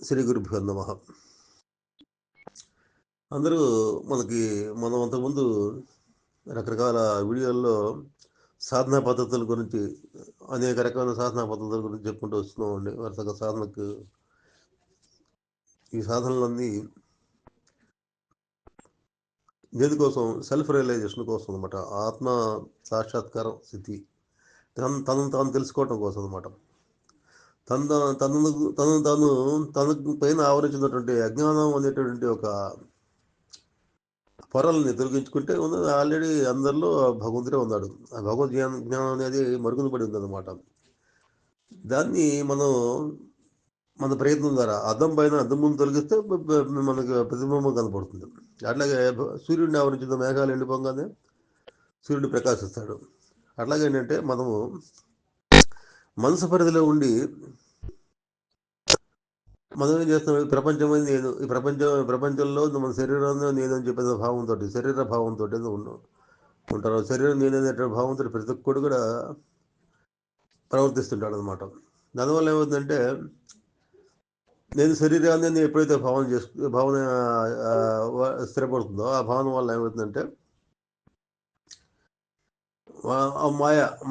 శ్రీ గురుభ్యో నమః. అందరూ మనం అంతకుముందు రకరకాల వీడియోల్లో సాధనా పద్ధతుల గురించి, అనేక రకమైన సాధనా పద్ధతుల గురించి చెప్పుకుంటూ వస్తున్నామండి. వరుసగా సాధనకు ఈ సాధనలన్నీ దేనికోసం? సెల్ఫ్ రియలైజేషన్ కోసం అనమాట. ఆత్మ సాక్షాత్కారం స్థితి, తనను తాను తెలుసుకోవటం కోసం అనమాట. తను తను తను తాను తనకు పైన ఆవరించినటువంటి అజ్ఞానం అనేటటువంటి ఒక పొరల్ని తొలగించుకుంటే ఆల్రెడీ అందరిలో భగవంతుడే ఉన్నాడు. ఆ భగవద్ జ్ఞానం అనేది మరుగున పడి ఉందన్నమాట. దాన్ని మనం మన ప్రయత్నం ద్వారా అద్దం పైన అద్దం ముందు తొలగిస్తే మనకు ప్రతిబింబం కనపడుతుంది. అట్లాగే సూర్యుడిని ఆవరించిన మేఘాలు ఎండిపోగానే సూర్యుడు ప్రకాశిస్తాడు. అట్లాగే ఏంటంటే మనము మనసు పరిధిలో ఉండి మనం ఏం చేస్తున్నాం? ప్రపంచమైంది నేను, ఈ ప్రపంచంలో మన శరీరాన్ని నేను అని చెప్పిన భావంతో, శరీర భావంతో ఉంటారు. శరీరం నేననే భావంతో ప్రతి ఒక్కడు కూడా ప్రవర్తిస్తుంటాడు అనమాట. దానివల్ల ఏమవుతుందంటే, నేను శరీరాన్ని ఎప్పుడైతే భావన స్థిరపడుతుందో, ఆ భావన వల్ల ఏమవుతుందంటే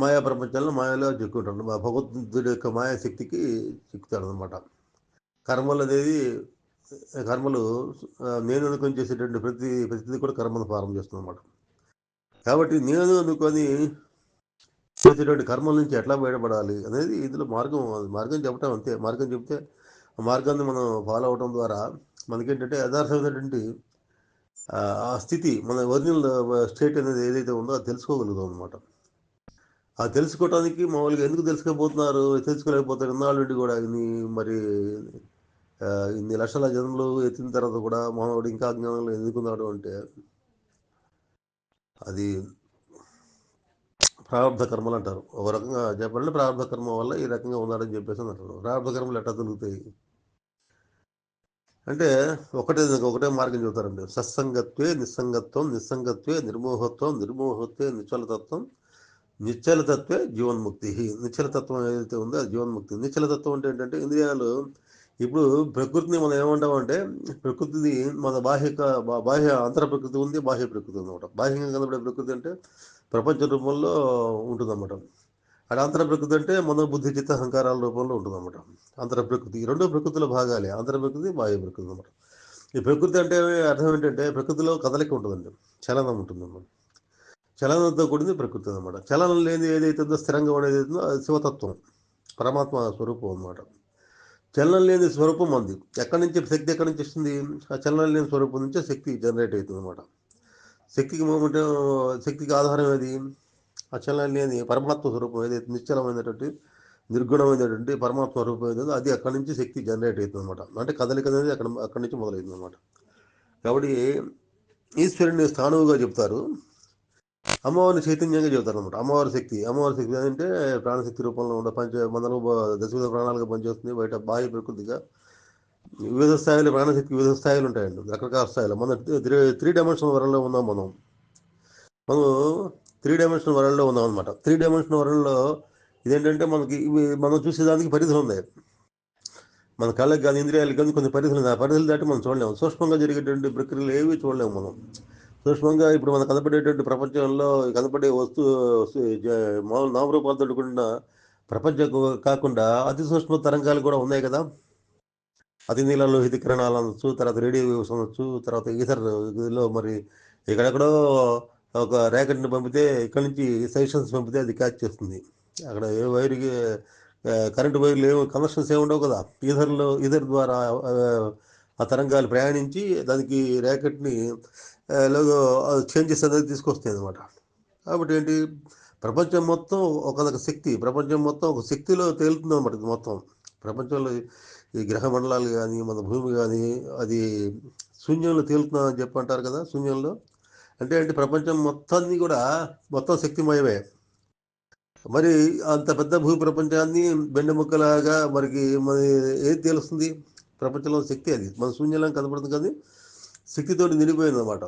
మాయా ప్రపంచంలో మాయలో చిక్కుంటాడు. భగవంతుడి యొక్క మాయాశక్తికి చిక్కుతాడు అనమాట. కర్మలు నేను అనుకొని చేసేటువంటి ప్రతిదీ కూడా కర్మను ప్రారంభం చేస్తుంది అనమాట. కాబట్టి నేను అనుకొని చేసేటువంటి కర్మల నుంచి ఎట్లా బయటపడాలి అనేది ఇందులో మార్గం చెప్పటం అంతే. మార్గం చెప్తే ఆ మార్గాన్ని మనం ఫాలో అవడం ద్వారా మనకేంటంటే యథార్థమైనటువంటి ఆ స్థితి, మన ఒరిజినల్ స్టేట్ అనేది ఏదైతే ఉందో అది తెలుసుకోగలుగుతాం అనమాట. ఆ తెలుసుకోవడానికి మామూలుగా ఎందుకు తెలుసుకోలేకపోతారు ఇన్నాళ్ళ నుండి కూడా. ఇన్ని లక్షల జన్మలు ఎత్తిన తర్వాత కూడా మానవుడు ఇంకా అజ్ఞానంలో ఎదుర్కొన్నాడు అంటే అది ప్రారంభ కర్మలు అంటారు. ఒక రకంగా చెప్పాలంటే ప్రారంభ కర్మ వల్ల ఈ రకంగా ఉన్నాడని చెప్పేసి అంటారు. ప్రారంభ కర్మలు ఎట్లా దొరుకుతాయి అంటే ఒకటే మార్గం చెబుతారండి. సత్సంగత్వే నిస్సంగత్వం, నిస్సంగత్వే నిర్మోహత్వం, నిర్మోహత్వే నిశ్చలతత్వం, నిశ్చలతత్వే జీవన్ముక్తి. నిశ్చలతత్వం ఏదైతే ఉందో అది జీవన్ముక్తి. నిశ్చలతత్వం అంటే ఏంటంటే ఇంద్రియాలు ఇప్పుడు ప్రకృతిని మనం ఏమంటామంటే, ప్రకృతిది మన బాహ్య అంతర ప్రకృతి ఉంది, బాహ్య ప్రకృతి ఉందన్నమాట. బాహ్యంగా కనబడే ప్రకృతి అంటే ప్రపంచ రూపంలో ఉంటుందన్నమాట. అది అంతర ప్రకృతి అంటే మన బుద్ధి చిత్త అహంకారాల రూపంలో ఉంటుందన్నమాట. అంతర ప్రకృతి ఈ రెండు ప్రకృతిలో భాగాలే, అంతర ప్రకృతి బాహ్య ప్రకృతి అన్నమాట. ఈ ప్రకృతి అంటే అర్థం ఏంటంటే ప్రకృతిలో కదలిక ఉంటుందండి, చలనం ఉంటుందన్నమాట. చలనంతో కూడింది ప్రకృతి అనమాట. చలనం లేని ఏదైతే ఉందో, స్థిరంగా ఉండేది ఉందో అది శివతత్వం, పరమాత్మ స్వరూపం అన్నమాట. చలనం లేని స్వరూపం ఉంది. శక్తి ఎక్కడి నుంచి వస్తుంది? ఆ చలనం లేని స్వరూపం నుంచే శక్తి జనరేట్ అవుతుంది అనమాట. శక్తికి ఆధారం ఏది? ఆ చలనం లేని పరమాత్మ స్వరూపం ఏదైతే నిశ్చలమైనటువంటి నిర్గుణమైనటువంటి పరమాత్మ స్వరూపం ఏదైతే అది అక్కడి నుంచి శక్తి జనరేట్ అవుతుంది అనమాట. అంటే కదలిక అనేది అక్కడి నుంచి మొదలవుతుంది అనమాట. కాబట్టి ఈశ్వరుని స్థానువుగా చెప్తారు, అమ్మవారిని చైతన్యంగా చెబుతారు అనమాట. అమ్మవారి శక్తి అంటే ప్రాణశక్తి రూపంలో ఉండే మనలో దశవిధ ప్రాణాలుగా పనిచేస్తుంది. బయట బాహ్య ప్రకృతిగా వివిధ స్థాయిలో ప్రాణశక్తి వివిధ స్థాయిలు ఉంటాయండి, రకరకాల స్థాయిలో. మన 3 డైమెన్షనల్ వరల్డ్లో ఉన్నాం మనం 3 డైమెన్షనల్ వరల్డ్లో ఉన్నాం అనమాట. 3 డైమెన్షనల్ వరల్డ్లో ఇదేంటంటే మనకి మనం చూసేదానికి పరిధులు ఉన్నాయి. మన కళ్ళకి కానీ ఇంద్రియాలకు కానీ కొన్ని పరిధులు ఉన్నాయి. ఆ పరిధులు దాటి మనం చూడలేము. సూక్ష్మంగా జరిగేటువంటి ప్రక్రియలు ఏవి చూడలేము మనం. సూక్ష్మంగా ఇప్పుడు మనకు కనపడేటువంటి ప్రపంచంలో కనపడే మామూలు నామరూపాలతో కూడిన ప్రపంచం కాకుండా అతి సూక్ష్మ తరంగాలు కూడా ఉన్నాయి కదా. అతి నీలలోహిత కిరణాలు అనొచ్చు, తర్వాత రేడియో వేవ్స్ అనొచ్చు, తర్వాత ఈథర్లో మరి ఎక్కడెక్కడో ఒక ర్యాకెట్ని పంపితే ఇక్కడి నుంచి సెషన్స్ పంపితే అది క్యాచ్ చేస్తుంది. అక్కడ ఏ వైర్కి కరెంటు వైర్లు కనెక్షన్స్ ఏమి ఉండవు కదా. ఈథర్ ద్వారా ఆ తరంగాలు ప్రయాణించి దానికి ర్యాకెట్ని లోగో చేంజెస్ అనేది తీసుకొస్తాయి అనమాట. కాబట్టి ఏంటి, ప్రపంచం మొత్తం ప్రపంచం మొత్తం ఒక శక్తిలో తేలుతుంది అనమాట. ఇది మొత్తం ప్రపంచంలో ఈ గ్రహ మండలాలు కానీ మన భూమి కానీ అది శూన్యంలో తేలుతుందని చెప్పంటారు కదా. శూన్యంలో అంటే ప్రపంచం మొత్తం శక్తిమయమే. మరి అంత పెద్ద భూ ప్రపంచాన్ని బెండముక్కలాగా మరి ఏది తెలుస్తుంది? ప్రపంచంలో శక్తి అది మన శూన్యంలో కనపడుతుంది, కానీ శక్తితోటి నిండిపోయింది అనమాట.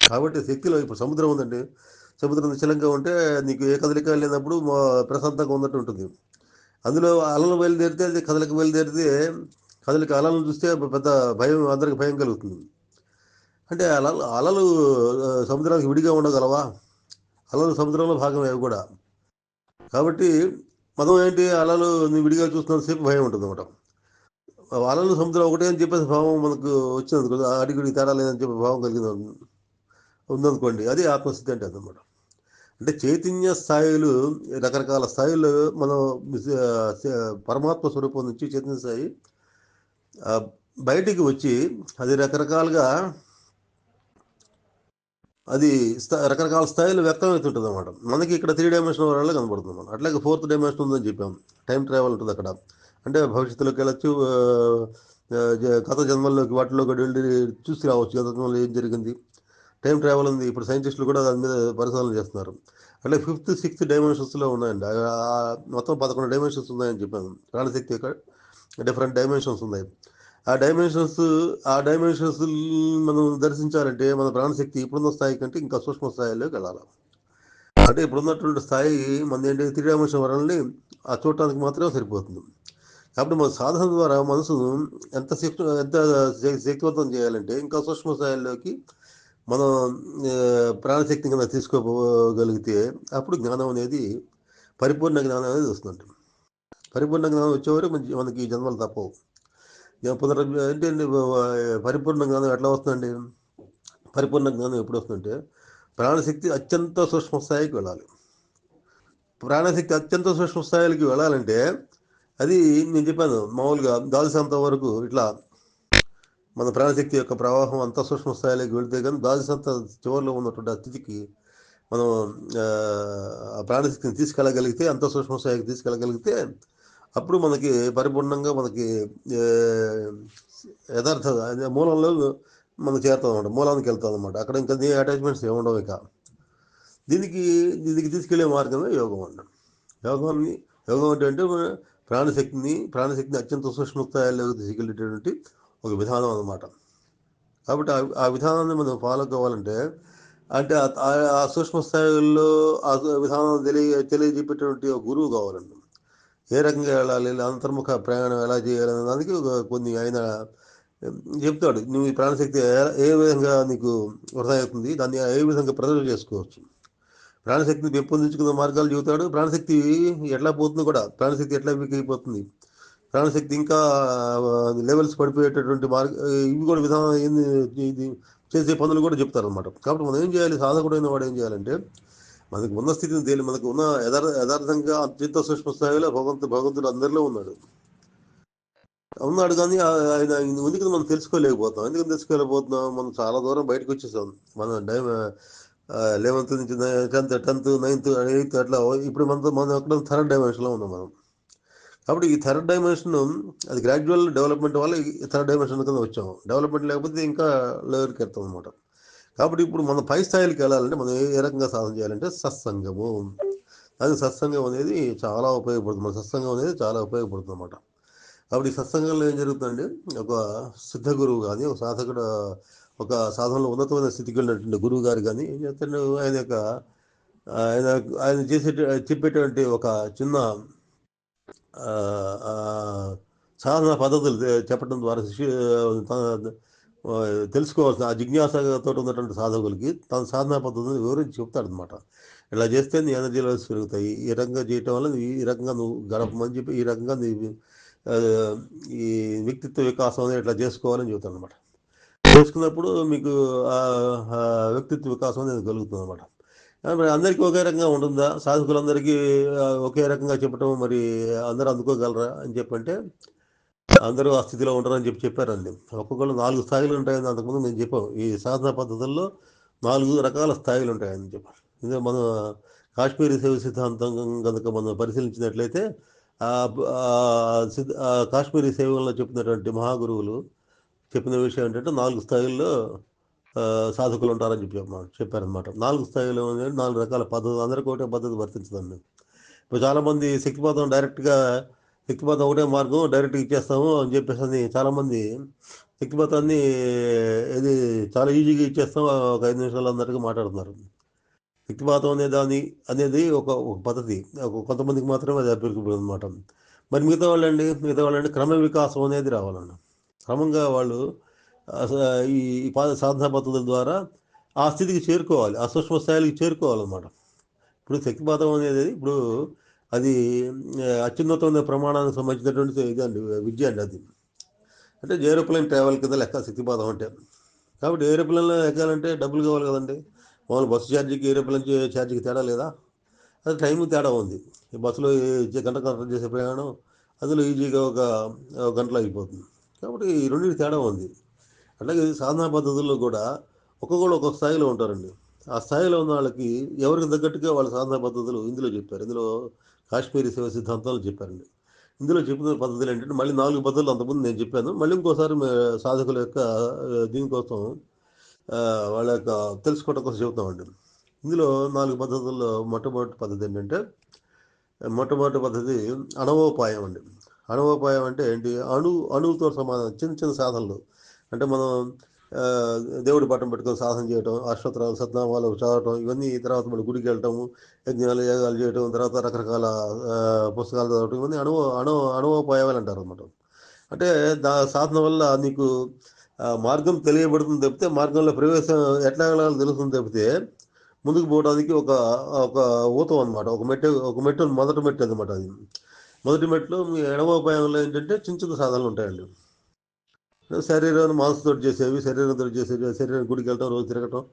కాబట్టి శక్తిలో ఇప్పుడు సముద్రం ఉందండి. సముద్రం నిశ్చలంగా ఉంటే నీకు ఏ కదలిక లేనప్పుడు ప్రశాంతంగా ఉన్నట్టు ఉంటుంది. అందులో అలలు బయలుదేరితే అది కదలిక బయలుదేరితే కదలిక అలలను చూస్తే పెద్ద భయం, అందరికి భయం కలుగుతుంది. అంటే అలలు సముద్రానికి విడిగా ఉండగలవా? అలలు సముద్రంలో భాగమే అవి కూడా. కాబట్టి మనం ఏంటి, అలలు విడిగా చూస్తున్నంతసేపు భయం ఉంటుంది అనమాట. అలలు సముద్రం ఒకటే అని చెప్పేసి భావం మనకు వచ్చిందనుకో, అడిగిడికి తేడా లేదని చెప్పి భావం కలిగింది ఉందనుకోండి, అది ఆత్మస్థితి అంటే అదనమాట. అంటే చైతన్య స్థాయిలు, రకరకాల స్థాయిల్లో మనం పరమాత్మ స్వరూపం నుంచి చైతన్య స్థాయి బయటికి వచ్చి అది రకరకాలుగా, అది రకరకాల స్థాయిలో వ్యక్తం అవుతుంటుంది అనమాట. మనకి ఇక్కడ 3 డైమెన్షన్ వరల్డ్ కనబడుతుంది అనమాట. అట్లాగే 4th డైమెన్షన్ ఉందని చెప్పాం, టైం ట్రావెల్ ఉంటుంది అక్కడ. అంటే భవిష్యత్తులోకి వెళ్ళచ్చు, గత జన్మల్లోకి వాటిలో కూడా వెళ్ళి చూసి రావచ్చు, గత జన్మలో ఏం జరిగింది. టైం ట్రావెల్ ఉంది, ఇప్పుడు సైంటిస్టులు కూడా దాని మీద పరిశోధన చేస్తున్నారు. అట్లా 5th, 6th డైమెన్షన్స్లో ఉన్నాయండి. మొత్తం 11 డైమెన్షన్స్ ఉన్నాయని చెప్పాను. ప్రాణశక్తి యొక్క డిఫరెంట్ డైమెన్షన్స్ ఉన్నాయి. ఆ డైమెన్షన్స్ మనం దర్శించాలంటే మన ప్రాణశక్తి ఇప్పుడున్న స్థాయి కంటే ఇంకా సూక్ష్మ స్థాయిలోకి వెళ్ళాలి. అంటే ఇప్పుడున్నటువంటి స్థాయి మన ఏంటి 3 డైమెన్షన్ వరల్ని ఆ చూడటానికి మాత్రమే సరిపోతుంది. కాబట్టి మన సాధన ద్వారా మనసును ఎంత శక్తివంతం చేయాలంటే ఇంకా సూక్ష్మ స్థాయిలోకి మనం ప్రాణశక్తి కింద తీసుకోగలిగితే అప్పుడు జ్ఞానం అనేది, పరిపూర్ణ జ్ఞానం అనేది వస్తుంది. పరిపూర్ణ జ్ఞానం వచ్చేవరకు మనకి జన్మలు తప్పవు. అంటే పరిపూర్ణ జ్ఞానం ఎట్లా వస్తుందండి? పరిపూర్ణ జ్ఞానం ఎప్పుడు వస్తుందంటే ప్రాణశక్తి అత్యంత సూక్ష్మ స్థాయికి వెళ్ళాలి. ప్రాణశక్తి అత్యంత సూక్ష్మ స్థాయికి వెళ్ళాలంటే అది నేను చెప్పాను, మామూలుగా ద్వాదశాంతం వరకు ఇట్లా మన ప్రాణశక్తి యొక్క ప్రవాహం అంత సూక్ష్మ స్థాయిలోకి వెళితే కానీ ద్వాదశాంత చివరిలో ఉన్నటువంటి ఆ స్థితికి మనం ఆ ప్రాణశక్తిని తీసుకెళ్ళగలిగితే, అంత సూక్ష్మ స్థాయికి తీసుకెళ్ళగలిగితే అప్పుడు మనకి పరిపూర్ణంగా మనకి యథార్థ మూలంలో మనం చేరుతాం అనమాట, మూలానికి వెళ్తాం అనమాట. అక్కడ ఇంకా అటాచ్మెంట్స్ ఏముండవు. ఇక దీనికి తీసుకెళ్లే మార్గమే యోగం అన్నాడు. యోగం అంటే ప్రాణశక్తిని అత్యంత సూక్ష్మ స్థాయిలోకి తీసుకెళ్ళేటటువంటి ఒక విధానం అన్నమాట. కాబట్టి ఆ విధానాన్ని మనం ఫాలో కావాలంటే, అంటే ఆ సూక్ష్మ స్థాయిలో ఆ విధానం తెలియజెప్పేటువంటి ఒక గురువు కావాలండి. ఏ రకంగా వెళ్ళాలి, అంతర్ముఖ ప్రయాణం ఎలా చేయాలనే దానికి కొన్ని ఆయన చెప్తాడు. నువ్వు ఈ ప్రాణశక్తి ఏ విధంగా నీకు వృధా అవుతుంది, దాన్ని ఏ విధంగా ప్రజలు చేసుకోవచ్చు, ప్రాణశక్తిని పెంపొందించుకున్న మార్గాలు చెబుతాడు. ప్రాణశక్తి ఎట్లా పోతుంది కూడా, ప్రాణశక్తి ఎట్లా వీక్ అయిపోతుంది, ప్రాణశక్తి ఇంకా లెవెల్స్ పడిపోయేటటువంటి ఇవి కూడా విధానం ఇది చేసే పనులు కూడా చెప్తారు అనమాట. కాబట్టి మనం ఏం చేయాలి, సాధకుడైన వాడు ఏం చేయాలంటే మనకు ఉన్న స్థితిని మనకు ఉన్న యథార్థంగా అత్యంత సూక్ష్మ స్థాయిలో భగవంతుడు అందరిలో ఉన్నాడు కానీ ఆయన ఉనికి మనం తెలుసుకోలేకపోతాం. ఎందుకు తెలుసుకోలేకపోతున్నాం? మనం చాలా దూరం బయటకు వచ్చేసాం. మనం 11th నుంచి 10th 9th 8th అట్లా. ఇప్పుడు మనం అక్కడ 3rd డైమెన్షన్లో ఉన్నాం మనం. కాబట్టి ఈ 3rd డైమెన్షన్ అది గ్రాడ్యువల్ డెవలప్మెంట్ వల్ల ఈ 3rd డైమెన్షన్ కింద వచ్చాము. డెవలప్మెంట్ లేకపోతే ఇంకా లోయర్కి వెళ్తాం అనమాట. కాబట్టి ఇప్పుడు మన పై స్థాయికి వెళ్ళాలంటే మనం ఏ రకంగా సాధన చేయాలంటే సత్సంగము. అది సత్సంగం అనేది చాలా ఉపయోగపడుతుంది. మన సత్సంగం అనేది చాలా ఉపయోగపడుతుంది అనమాట. కాబట్టి ఈ సత్సంగంలో ఏం జరుగుతుందండి, ఒక సిద్ధ గురువు కానీ, ఒక సాధకుడు, ఒక సాధనలో ఉన్నతమైన స్థితికి వెళ్ళినటువంటి గురువు గారు కానీ ఏం చేస్తాడు, ఆయన చెప్పేటువంటి ఒక చిన్న సాధన పద్ధతులు చెప్పడం ద్వారా తెలుసుకోవాల్సిన ఆ జిజ్ఞాసతో ఉన్నటువంటి సాధకులకి తన సాధనా పద్ధతులను వివరించి చెప్తాడనమాట. ఇలా చేస్తే నీ ఎనర్జీ లెవెల్స్ పెరుగుతాయి, ఈ రకంగా చేయటం వల్ల ఈ రకంగా నువ్వు గడపమని చెప్పి, ఈ రకంగా నీ ఈ వ్యక్తిత్వ వికాసం అనేది ఇట్లా చేసుకోవాలని చెబుతాను అనమాట. చేసుకున్నప్పుడు మీకు వ్యక్తిత్వ వికాసం అనేది కలుగుతుంది అనమాట. మరి అందరికీ ఒకే రకంగా ఉంటుందా? సాధకులందరికీ ఒకే రకంగా చెప్పటం మరి అందరూ అందుకోగలరా అని చెప్పంటే అందరూ ఆ స్థితిలో ఉంటారని చెప్పారండి. ఒక్కొక్కళ్ళు 4 స్థాయిలు ఉంటాయని అంతకుముందు మేము చెప్పాం. ఈ సాధన పద్ధతుల్లో 4 రకాల స్థాయిలు ఉంటాయని చెప్పారు. ఇదే మన కాశ్మీరీ శైవ సిద్ధాంతం కనుక మనం పరిశీలించినట్లయితే కాశ్మీరీ శైవంలో చెప్పినటువంటి మహాగురువులు చెప్పిన విషయం ఏంటంటే 4 స్థాయిల్లో సాధకులు ఉంటారని చెప్పారనమాట. 4 స్థాయిలో 4 రకాల పద్ధతులు, అందరికీ ఒకటే పద్ధతి వర్తించదండి. ఇప్పుడు చాలామంది శక్తిపాతం ఒకటే మార్గం, డైరెక్ట్గా ఇచ్చేస్తాము అని చెప్పేసి అని చాలామంది శక్తిపాతాన్ని ఇది చాలా ఈజీగా ఇచ్చేస్తాం, ఒక 5 నిమిషాలు అన్నట్టుగా మాట్లాడుతున్నారు. శక్తిపాతం అనేది ఒక పద్ధతి, కొంతమందికి మాత్రమే అది అభివృద్ధి అనమాట. మరి మిగతా వాళ్ళండి క్రమ వికాసం అనేది రావాలండి. క్రమంగా వాళ్ళు ఈ సాధనా పద్ధతుల ద్వారా ఆ స్థితికి చేరుకోవాలి, ఆ సూక్ష్మ స్థాయికి చేరుకోవాలన్నమాట. ఇప్పుడు శక్తిపాతం అనేది ఇప్పుడు అది అత్యున్నతమైన ప్రమాణానికి సంబంధించినటువంటి ఇదండి, విద్య అండి అది. అంటే ఏరోప్లేన్ ట్రావెల్ కింద లెక్క శక్తిపాతం అంటే. కాబట్టి ఏరోప్లేన్లో ఎక్కాలంటే డబ్బులు కావాలి కదండి. మామూలు బస్సు ఛార్జీకి ఏరోప్లేన్ ఛార్జీకి తేడా లేదా? అది టైం తేడా ఉంది. ఈ బస్సులో గంట చేసే ప్రయాణం అందులో ఈజీగా ఒక గంటలో అయిపోతుంది. కాబట్టి ఈ రెండింటి తేడా ఉంది. అట్లాగే సాధనా పద్ధతుల్లో కూడా ఒక్కొక్కళ్ళు ఒక్కొక్క స్థాయిలో ఉంటారండి. ఆ స్థాయిలో ఉన్న వాళ్ళకి ఎవరికి తగ్గట్టుగా వాళ్ళ సాధనా పద్ధతులు ఇందులో చెప్పారు. ఇందులో కాశ్మీరీ శివ సిద్ధాంతాలు చెప్పారండి. ఇందులో చెప్పిన పద్ధతులు ఏంటంటే మళ్ళీ 4 పద్ధతులు అంతకుముందు నేను చెప్పాను. మళ్ళీ ఇంకోసారి సాధకుల యొక్క దీనికోసం వాళ్ళ యొక్క తెలుసుకోవడం కోసం చెబుతామండి. ఇందులో 4 పద్ధతుల్లో మొట్టమొదటి పద్ధతి ఏంటంటే, మొట్టమొదటి పద్ధతి అణవోపాయం అండి. అణవోపాయం అంటే ఏంటి? అణువుతో సమానం చిన్న చిన్న సాధనలు. అంటే మనం దేవుడి పట్టం పెట్టుకొని సాధన చేయటం, అష్టోత్తరాలు సద్నామాలు చదవటం, ఇవన్నీ తర్వాత మళ్ళీ గుడికి వెళ్ళటము, యజ్ఞాలు యాగాలు చేయటం, తర్వాత రకరకాల పుస్తకాలు చదవటం, ఇవన్నీ అణవోపాయాలు అంటారు అనమాట. అంటే సాధన వల్ల నీకు మార్గం తెలియబడుతుంది తప్పితే, మార్గంలో ప్రవేశం ఎట్లా వెళ్ళాలో తెలుస్తుంది తప్పితే, ముందుకు పోవడానికి ఒక ఒక ఊతం అనమాట. ఒక మెట్టు మొదటి మెట్టు అనమాట అది. మొదటి మెట్లు మీ ఎడమోపాయంలో ఏంటంటే చిన్న చిన్న సాధనలు ఉంటాయండి. శరీరాన్ని మనసుతో చేసేవి, శరీరం గుడికి వెళ్ళటం, రోజు తిరగటం,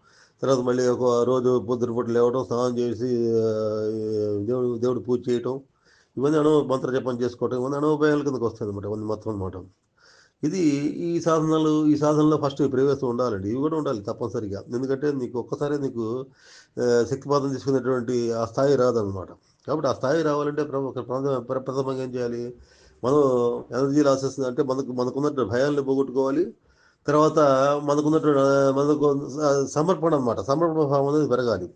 తర్వాత మళ్ళీ ఒక రోజు పొద్దున పూట లేవటం, స్నానం చేసి దేవుడు పూజ చేయటం, ఇవన్నీ మంత్ర జపం చేసుకోవటం, ఇవన్నీ అణువుపాయాల కిందకి వస్తుంది అనమాట. ఇవన్నీ మొత్తం అనమాట. ఇది ఈ సాధనలో ఫస్ట్ ప్రవేశం ఉండాలండి. ఇవి కూడా ఉండాలి తప్పనిసరిగా. ఎందుకంటే నీకు ఒక్కసారి నీకు శక్తిపాతం తీసుకునేటువంటి ఆ స్థాయి రాదనమాట. కాబట్టి ఆ స్థాయి రావాలంటే ప్రథమంగా ఏం చేయాలి? మనం ఎనర్జీ లాసెస్ అంటే మనకున్న భయాల్ని పోగొట్టుకోవాలి. తర్వాత మనకు సమర్పణ అనమాట. సమర్పణ భావం అనేది పెరగాలి.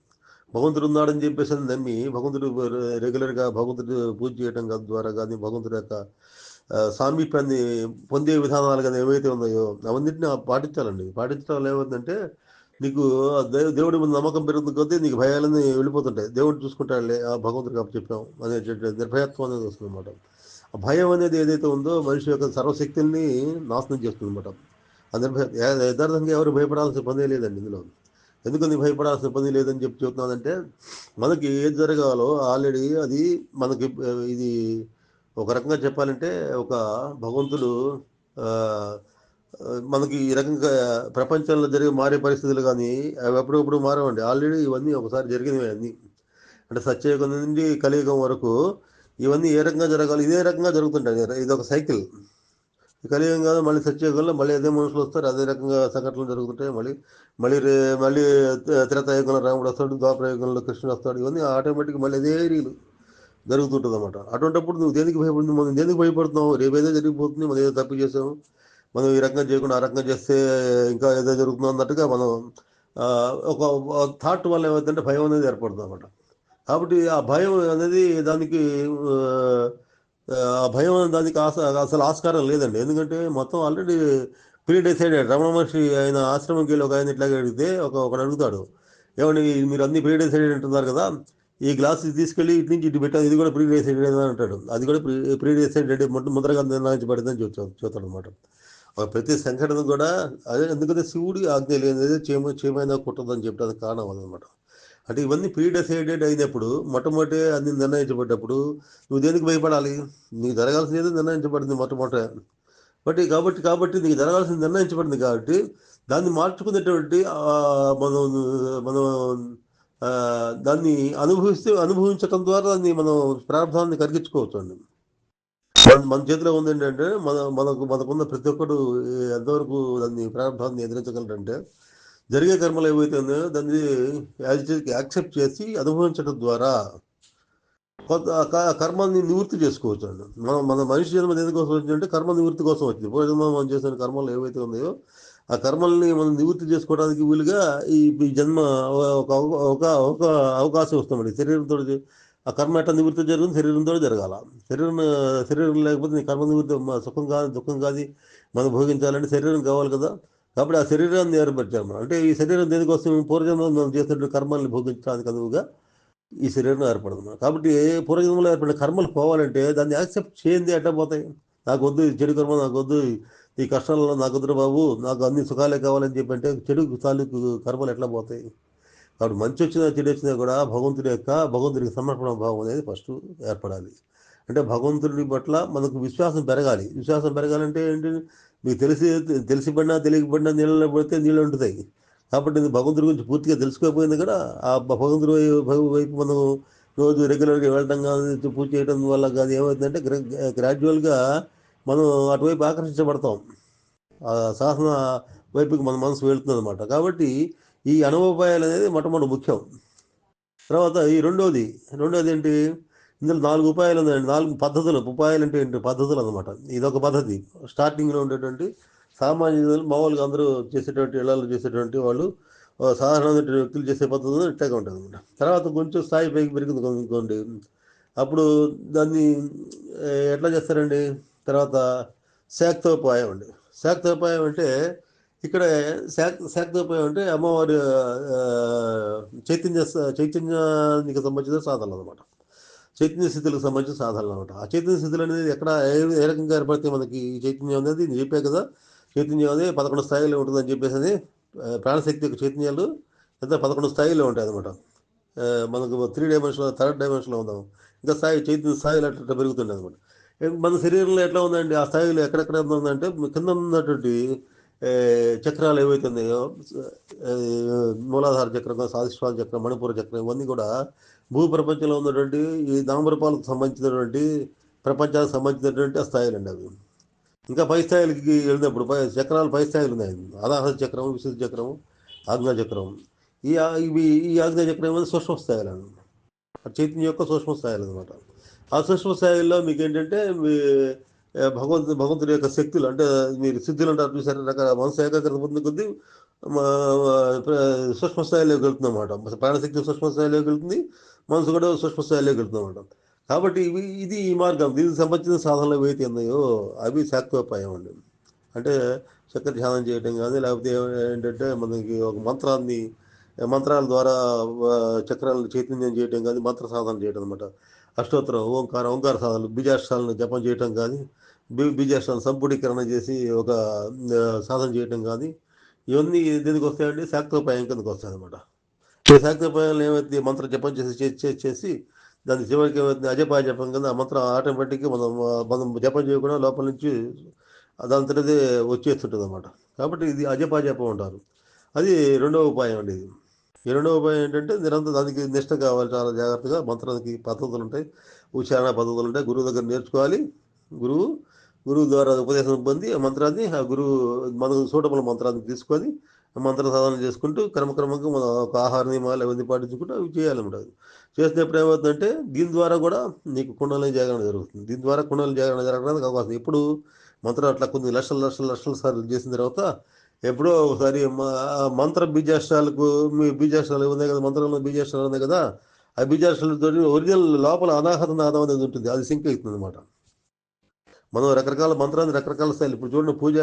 భగవంతుడు ఉన్నాడని చెప్పేసి నమ్మి భగవంతుడు రెగ్యులర్గా భగవంతుడు పూజ చేయడం ద్వారా కానీ, భగవంతుడి యొక్క సామీప్యాన్ని పొందే విధానాలు కానీ ఏవైతే ఉన్నాయో అవన్నింటినీ పాటించాలండి. పాటించడం వల్ల ఏమవుతుందంటే నీకు దేవుడి మీద నమ్మకం పెరుగుతుంది కొద్దీ నీకు భయాలన్నీ వెళ్ళిపోతుంటాయి. దేవుడు చూసుకుంటాడులే, ఆ భగవంతుడికి అప్పచెప్పాం అనేటువంటి నిర్భయత్వం అనేది వస్తుంది అనమాట. ఆ భయం అనేది ఏదైతే ఉందో మనిషి యొక్క సర్వశక్తుల్ని నాశనం చేస్తుంది అనమాట. ఆ యథార్థంగా ఎవరు భయపడాల్సిన పని లేదండి ఇందులో. ఎందుకని భయపడాల్సిన పని లేదని చెప్తున్నానంటే, మనకి ఏది జరగాలో ఆల్రెడీ అది మనకి ఇది ఒక రకంగా చెప్పాలంటే ఒక భగవంతుడు మనకి ఈ రకంగా ప్రపంచంలో జరిగే మారే పరిస్థితులు కానీ అవి ఎప్పుడప్పుడు మారవండి. ఆల్రెడీ ఇవన్నీ ఒకసారి జరిగినవి అన్నీ. అంటే సత్యయుగం నుండి కలియుగం వరకు ఇవన్నీ ఏ రకంగా జరగాలి ఇదే రకంగా జరుగుతుంటాయి. ఇది ఒక సైకిల్. కలియుగం కాదు, మళ్ళీ సత్యయుగంలో మళ్ళీ అదే మనుషులు వస్తారు, అదే రకంగా సంఘటనలు జరుగుతుంటాయి. మళ్ళీ త్రేతాయుగంలో రాముడు వస్తాడు, ద్వాపరయుగంలో కృష్ణుడు వస్తాడు. ఇవన్నీ ఆటోమేటిక్ మళ్ళీ అదే రీలు జరుగుతుంటుంది అనమాట. అటువంటిప్పుడు నువ్వు దేనికి భయపడుతుంది? మనం దేనికి భయపడుతున్నావు? రేపేదో జరిగిపోతుంది, మనం ఏదో తప్పు చేసాము, మనం ఈ రకంగా చేయకుండా ఆ రకంగా చేస్తే ఇంకా ఏదో జరుగుతుంది అన్నట్టుగా మనం ఒక థాట్ వల్ల ఏమవుతుందంటే భయం అనేది ఏర్పడుతుంది అనమాట. కాబట్టి ఆ భయం అనేది దానికి అసలు ఆస్కారం లేదండి. ఎందుకంటే మొత్తం already pre decided. Ramana Maharshi ఆయన ఆశ్రమంకి వెళ్ళి ఒక ఆయన ఇట్లాగే అడిగితే ఒకడు అడుగుతాడు, ఏమండి మీరు అన్ని ప్రీ డిసైడెడ్ అంటున్నారు కదా, ఈ గ్లాస్ తీసుకెళ్ళి ఇటు నుంచి ఇటు పెట్టాను, ఇది కూడా ప్రీ డిసైడెడ్ అని అంటాడు. అది కూడా ప్రీ డిసైడెడ్ ముందరగా నిర్ణయించబడిందని చెబుతాడు అనమాట. ప్రతి సంఘటన కూడా అదే. ఎందుకంటే శివుడి ఆజ్ఞ లేనిది చేయమైనా కుట్టదని చెప్పడానికి కారణం అదనమాట. అంటే ఇవన్నీ ప్రీ డిసైడెడ్ అయినప్పుడు, మొట్టమొదటి అన్ని నిర్ణయించబడ్డప్పుడు నువ్వు దేనికి భయపడాలి? నీకు జరగాల్సింది నిర్ణయించబడింది మొట్టమొదట. కాబట్టి నీకు జరగాల్సింది నిర్ణయించబడింది కాబట్టి దాన్ని మార్చుకునేటువంటి మనం మనం దాన్ని అనుభవించటం ద్వారా దాన్ని మనం ప్రారంభాన్ని కరిగించుకోవచ్చు అండి. మన చేతిలో ఉంది ఏంటంటే మనకున్న ప్రతి ఒక్కరు ఎంతవరకు దాన్ని ప్రారంభాన్ని ఎదిరించగలరంటే, జరిగే కర్మలు ఏవైతే ఉన్నాయో దాన్ని యాక్సెప్ట్ చేసి అనుభవించడం ద్వారా కొంత కర్మాన్ని నివృత్తి చేసుకోవచ్చు అండి. మన మనిషి జన్మ దేనికోసం వచ్చిందంటే కర్మ నివృత్తి కోసం వచ్చింది. పూర్వజన్మ మనం చేసిన కర్మలు ఏవైతే ఉన్నాయో ఆ కర్మల్ని మనం నివృత్తి చేసుకోవడానికి వీలుగా ఈ జన్మ ఒక ఒక అవకాశం వస్తామండి. శరీరంతో ఆ కర్మ ఎట్లా నివృత్తి జరుగుతుంది? శరీరంతో జరగాల. శరీరం లేకపోతే నీ కర్మ నివృత్తి సుఖం కాదు, దుఃఖం కాదు. మనం భోగించాలంటే శరీరం కావాలి కదా. కాబట్టి ఆ శరీరాన్ని ఏర్పరిచాము. అంటే ఈ శరీరం దేనికోసం? పూర్వజన్మ మనం చేసినటువంటి కర్మల్ని భోగించడానికి అనువుగా ఈ శరీరం ఏర్పడదు. కాబట్టి పూర్వజన్మలో ఏర్పడిన కర్మలు పోవాలంటే దాన్ని యాక్సెప్ట్ చేయండి ఎట్లా పోతాయి? నాకు వద్దు ఈ చెడు కర్మ, నాకు వద్దు ఈ కష్టాలలో, నాకు వద్దురా బాబు, నాకు అన్ని సుఖాలే కావాలని చెప్పి అంటే చెడు తాలూకు కర్మలు ఎట్లా పోతాయి? కాబట్టి మంచి వచ్చినా చెడు వచ్చినా కూడా భగవంతుడికి సమర్పణ భావం అనేది ఫస్ట్ ఏర్పడాలి. అంటే భగవంతుడి పట్ల మనకు విశ్వాసం పెరగాలి. విశ్వాసం పెరగాలంటే ఏంటి? మీకు తెలిసి పడినా తెలియకపోయినా నీళ్ళలో పడితే నీళ్ళు ఉంటుతాయి. కాబట్టి ఇది భగవంతుడి గురించి పూర్తిగా తెలుసుకోకపోయింది కూడా ఆ భగవంతుడి వైపు మనం రోజు రెగ్యులర్గా వెళ్ళడం కానీ పూజ చేయడం వల్ల కానీ ఏమవుతుందంటే గ్రాడ్యువల్గా మనం అటువైపు ఆకర్షించబడతాం. ఆ సాధన వైపుకి మన మనసు వెళుతుంది అనమాట. కాబట్టి ఈ అనుభవాలు అనేది మొట్టమొదటి ముఖ్యం. తర్వాత ఈ రెండోది ఏంటి? ఇందులో 4 ఉపాయాలు ఉన్నాయండి. 4 పద్ధతులు. ఉపాయాలు అంటే ఏంటి? పద్ధతులు అనమాట. ఇదొక పద్ధతి. స్టార్టింగ్లో ఉండేటువంటి సామాన్యులు మామూలుగా అందరూ చేసేటువంటి ఇళ్లలో చేసేటువంటి వాళ్ళు సాధారణమైన వ్యక్తులు చేసే పద్ధతులు ఇట్లాగే ఉంటుంది అనమాట. తర్వాత కొంచెం స్థాయి పైకి పెరిగింది అనుకోండి, అప్పుడు దాన్ని ఎట్లా చేస్తారండి? తర్వాత శాక్తోపాయం అండి. శాక్తోపాయం అంటే ఇక్కడ శాక్తోపాయం అంటే అమ్మవారి చైతన్యానికి సంబంధించిన సాధనలు అనమాట. చైతన్య స్థితులకు సంబంధించిన సాధనలు అనమాట. ఆ చైతన్య స్థితులు అనేది ఎక్కడ ఏ రకంగా ఏర్పడితే మనకి ఈ చైతన్యం అనేది నేను చెప్పే కదా, చైతన్యం అనేది 11 స్థాయిలో ఉంటుందని చెప్పేసి అని ప్రాణశక్తి యొక్క చైతన్యాలు ఎంత 11 స్థాయిలో ఉంటాయి అనమాట. మనకు 3 డైమెన్షన్లో, థర్డ్ డైమెన్షన్లో ఉందాం, ఇంకా చైతన్య స్థాయిలో అట్లా పెరుగుతుంది అనమాట. మన శరీరంలో ఎట్లా ఉందండి? ఆ స్థాయిలో ఎక్కడెక్కడ ఉందంటే కింద ఉన్నటువంటి చక్రాలు ఏవైతే ఉన్నాయో, మూలాధార చక్రం, స్వాదిష్టాన చక్రం, మణిపూర చక్రం, ఇవన్నీ కూడా భూ ప్రపంచంలో ఉన్నటువంటి ఈ నామరూపాలకు సంబంధించినటువంటి ప్రపంచానికి సంబంధించినటువంటి ఆ స్థాయిలు అండి అవి. ఇంకా పై స్థాయిలకి వెళ్ళినప్పుడు చక్రాలు పై స్థాయిలు ఉన్నాయి. అనాహత చక్రం, విశుద్ధ చక్రం, ఆజ్ఞా చక్రం. ఈ ఆజ్ఞా చక్రం అనేది సూక్ష్మ స్థాయిలు అన్నమాట. చైతన్యం యొక్క సూక్ష్మ స్థాయిలు అనమాట. ఆ సూక్ష్మ స్థాయిల్లో మీకు ఏంటంటే భగవంతుడి యొక్క శక్తులు అంటే మీరు సిద్ధులు అంటారు చూసారు, రకాల మనసు ఏకాగ్రత పొందిన కొద్దీ సూక్ష్మ స్థాయిలోకి వెళ్తుంది అనమాట. ప్రాణశక్తి సూక్ష్మ స్థాయిలోకి వెళ్తుంది, మనసు కూడా సూక్ష్మ స్థాయిలోకి వెళ్తుంది అనమాట. కాబట్టి ఇది ఈ మార్గం. దీనికి సంబంధించిన సాధనలు ఏవైతే ఉన్నాయో అవి శాక్తోపాయం అండి. అంటే చక్ర ధ్యానం చేయటం కానీ, లేకపోతే ఏంటంటే మనకి ఒక మంత్రాల ద్వారా చక్రాలను చైతన్యం చేయటం కానీ, మంత్ర సాధన చేయటం అనమాట. అష్టోత్తరం, ఓంకార సాధనలు, బీజాక్షరాలను జపం చేయటం కానీ, బీజాక్షరాలను సంపుటీకరణ చేసి ఒక సాధన చేయటం కానీ, ఇవన్నీ దీనికి వస్తాయండి, శాక్తోపాయం కిందకి వస్తాయి అనమాట. ఈ శాక్తోపాయంలో ఏమైతే మంత్ర జపం చేసి దాని చివరికి ఏమైతే అజపాయ జపం కింద ఆ మంత్రం ఆటోమేటిక్గా మనం జపం చేయకుండా లోపల నుంచి అదంతటిదే వచ్చేస్తుంటుంది అనమాట. కాబట్టి ఇది అజపాయ జపం అంటారు. అది రెండవ ఉపాయం అండి. ఇది ఈ రెండవ ఉపాయం ఏంటంటే నిరంతరం దానికి నిష్ట కావాలి. చాలా జాగ్రత్తగా మంత్రానికి పద్ధతులు ఉంటాయి, ఉచ్చారణ పద్ధతులు ఉంటాయి. గురువు దగ్గర నేర్చుకోవాలి. గురువు ద్వారా ఉపదేశం పొంది ఆ మంత్రాన్ని మనకు సూటబుల్ మంత్రాన్ని తీసుకొని మంత్ర సాధన చేసుకుంటూ క్రమక్రమంగా మన ఒక ఆహార నియమాలు అవన్నీ పాటించుకుంటూ అవి చేయాలన్నమాట. చేసినప్పుడు ఏమవుతుందంటే దీని ద్వారా కూడా నీకు కుండలి జాగరణ జరుగుతుంది. దీని ద్వారా కుండలి జాగరణ జరగడానికి అవకాశం. ఇప్పుడు మంత్రం అట్లా కొన్ని లక్షల సార్లు చేసిన తర్వాత ఎప్పుడో ఒకసారి మంత్ర బీజాక్షరాలకు మీ బీజాక్షరాలు ఉన్నాయి కదా, మంత్రంలో బీజాక్షరాలు ఉన్నాయి కదా, ఆ బీజాక్షరాలతో ఒరిజినల్ లోపల అనాహత నాదం అనేది ఉంటుంది, అది సింక్ అవుతుంది అనమాట. మనం రకరకాల మంత్రాన్ని రకరకాల స్థాయిలు ఇప్పుడు చూడండి, పూజ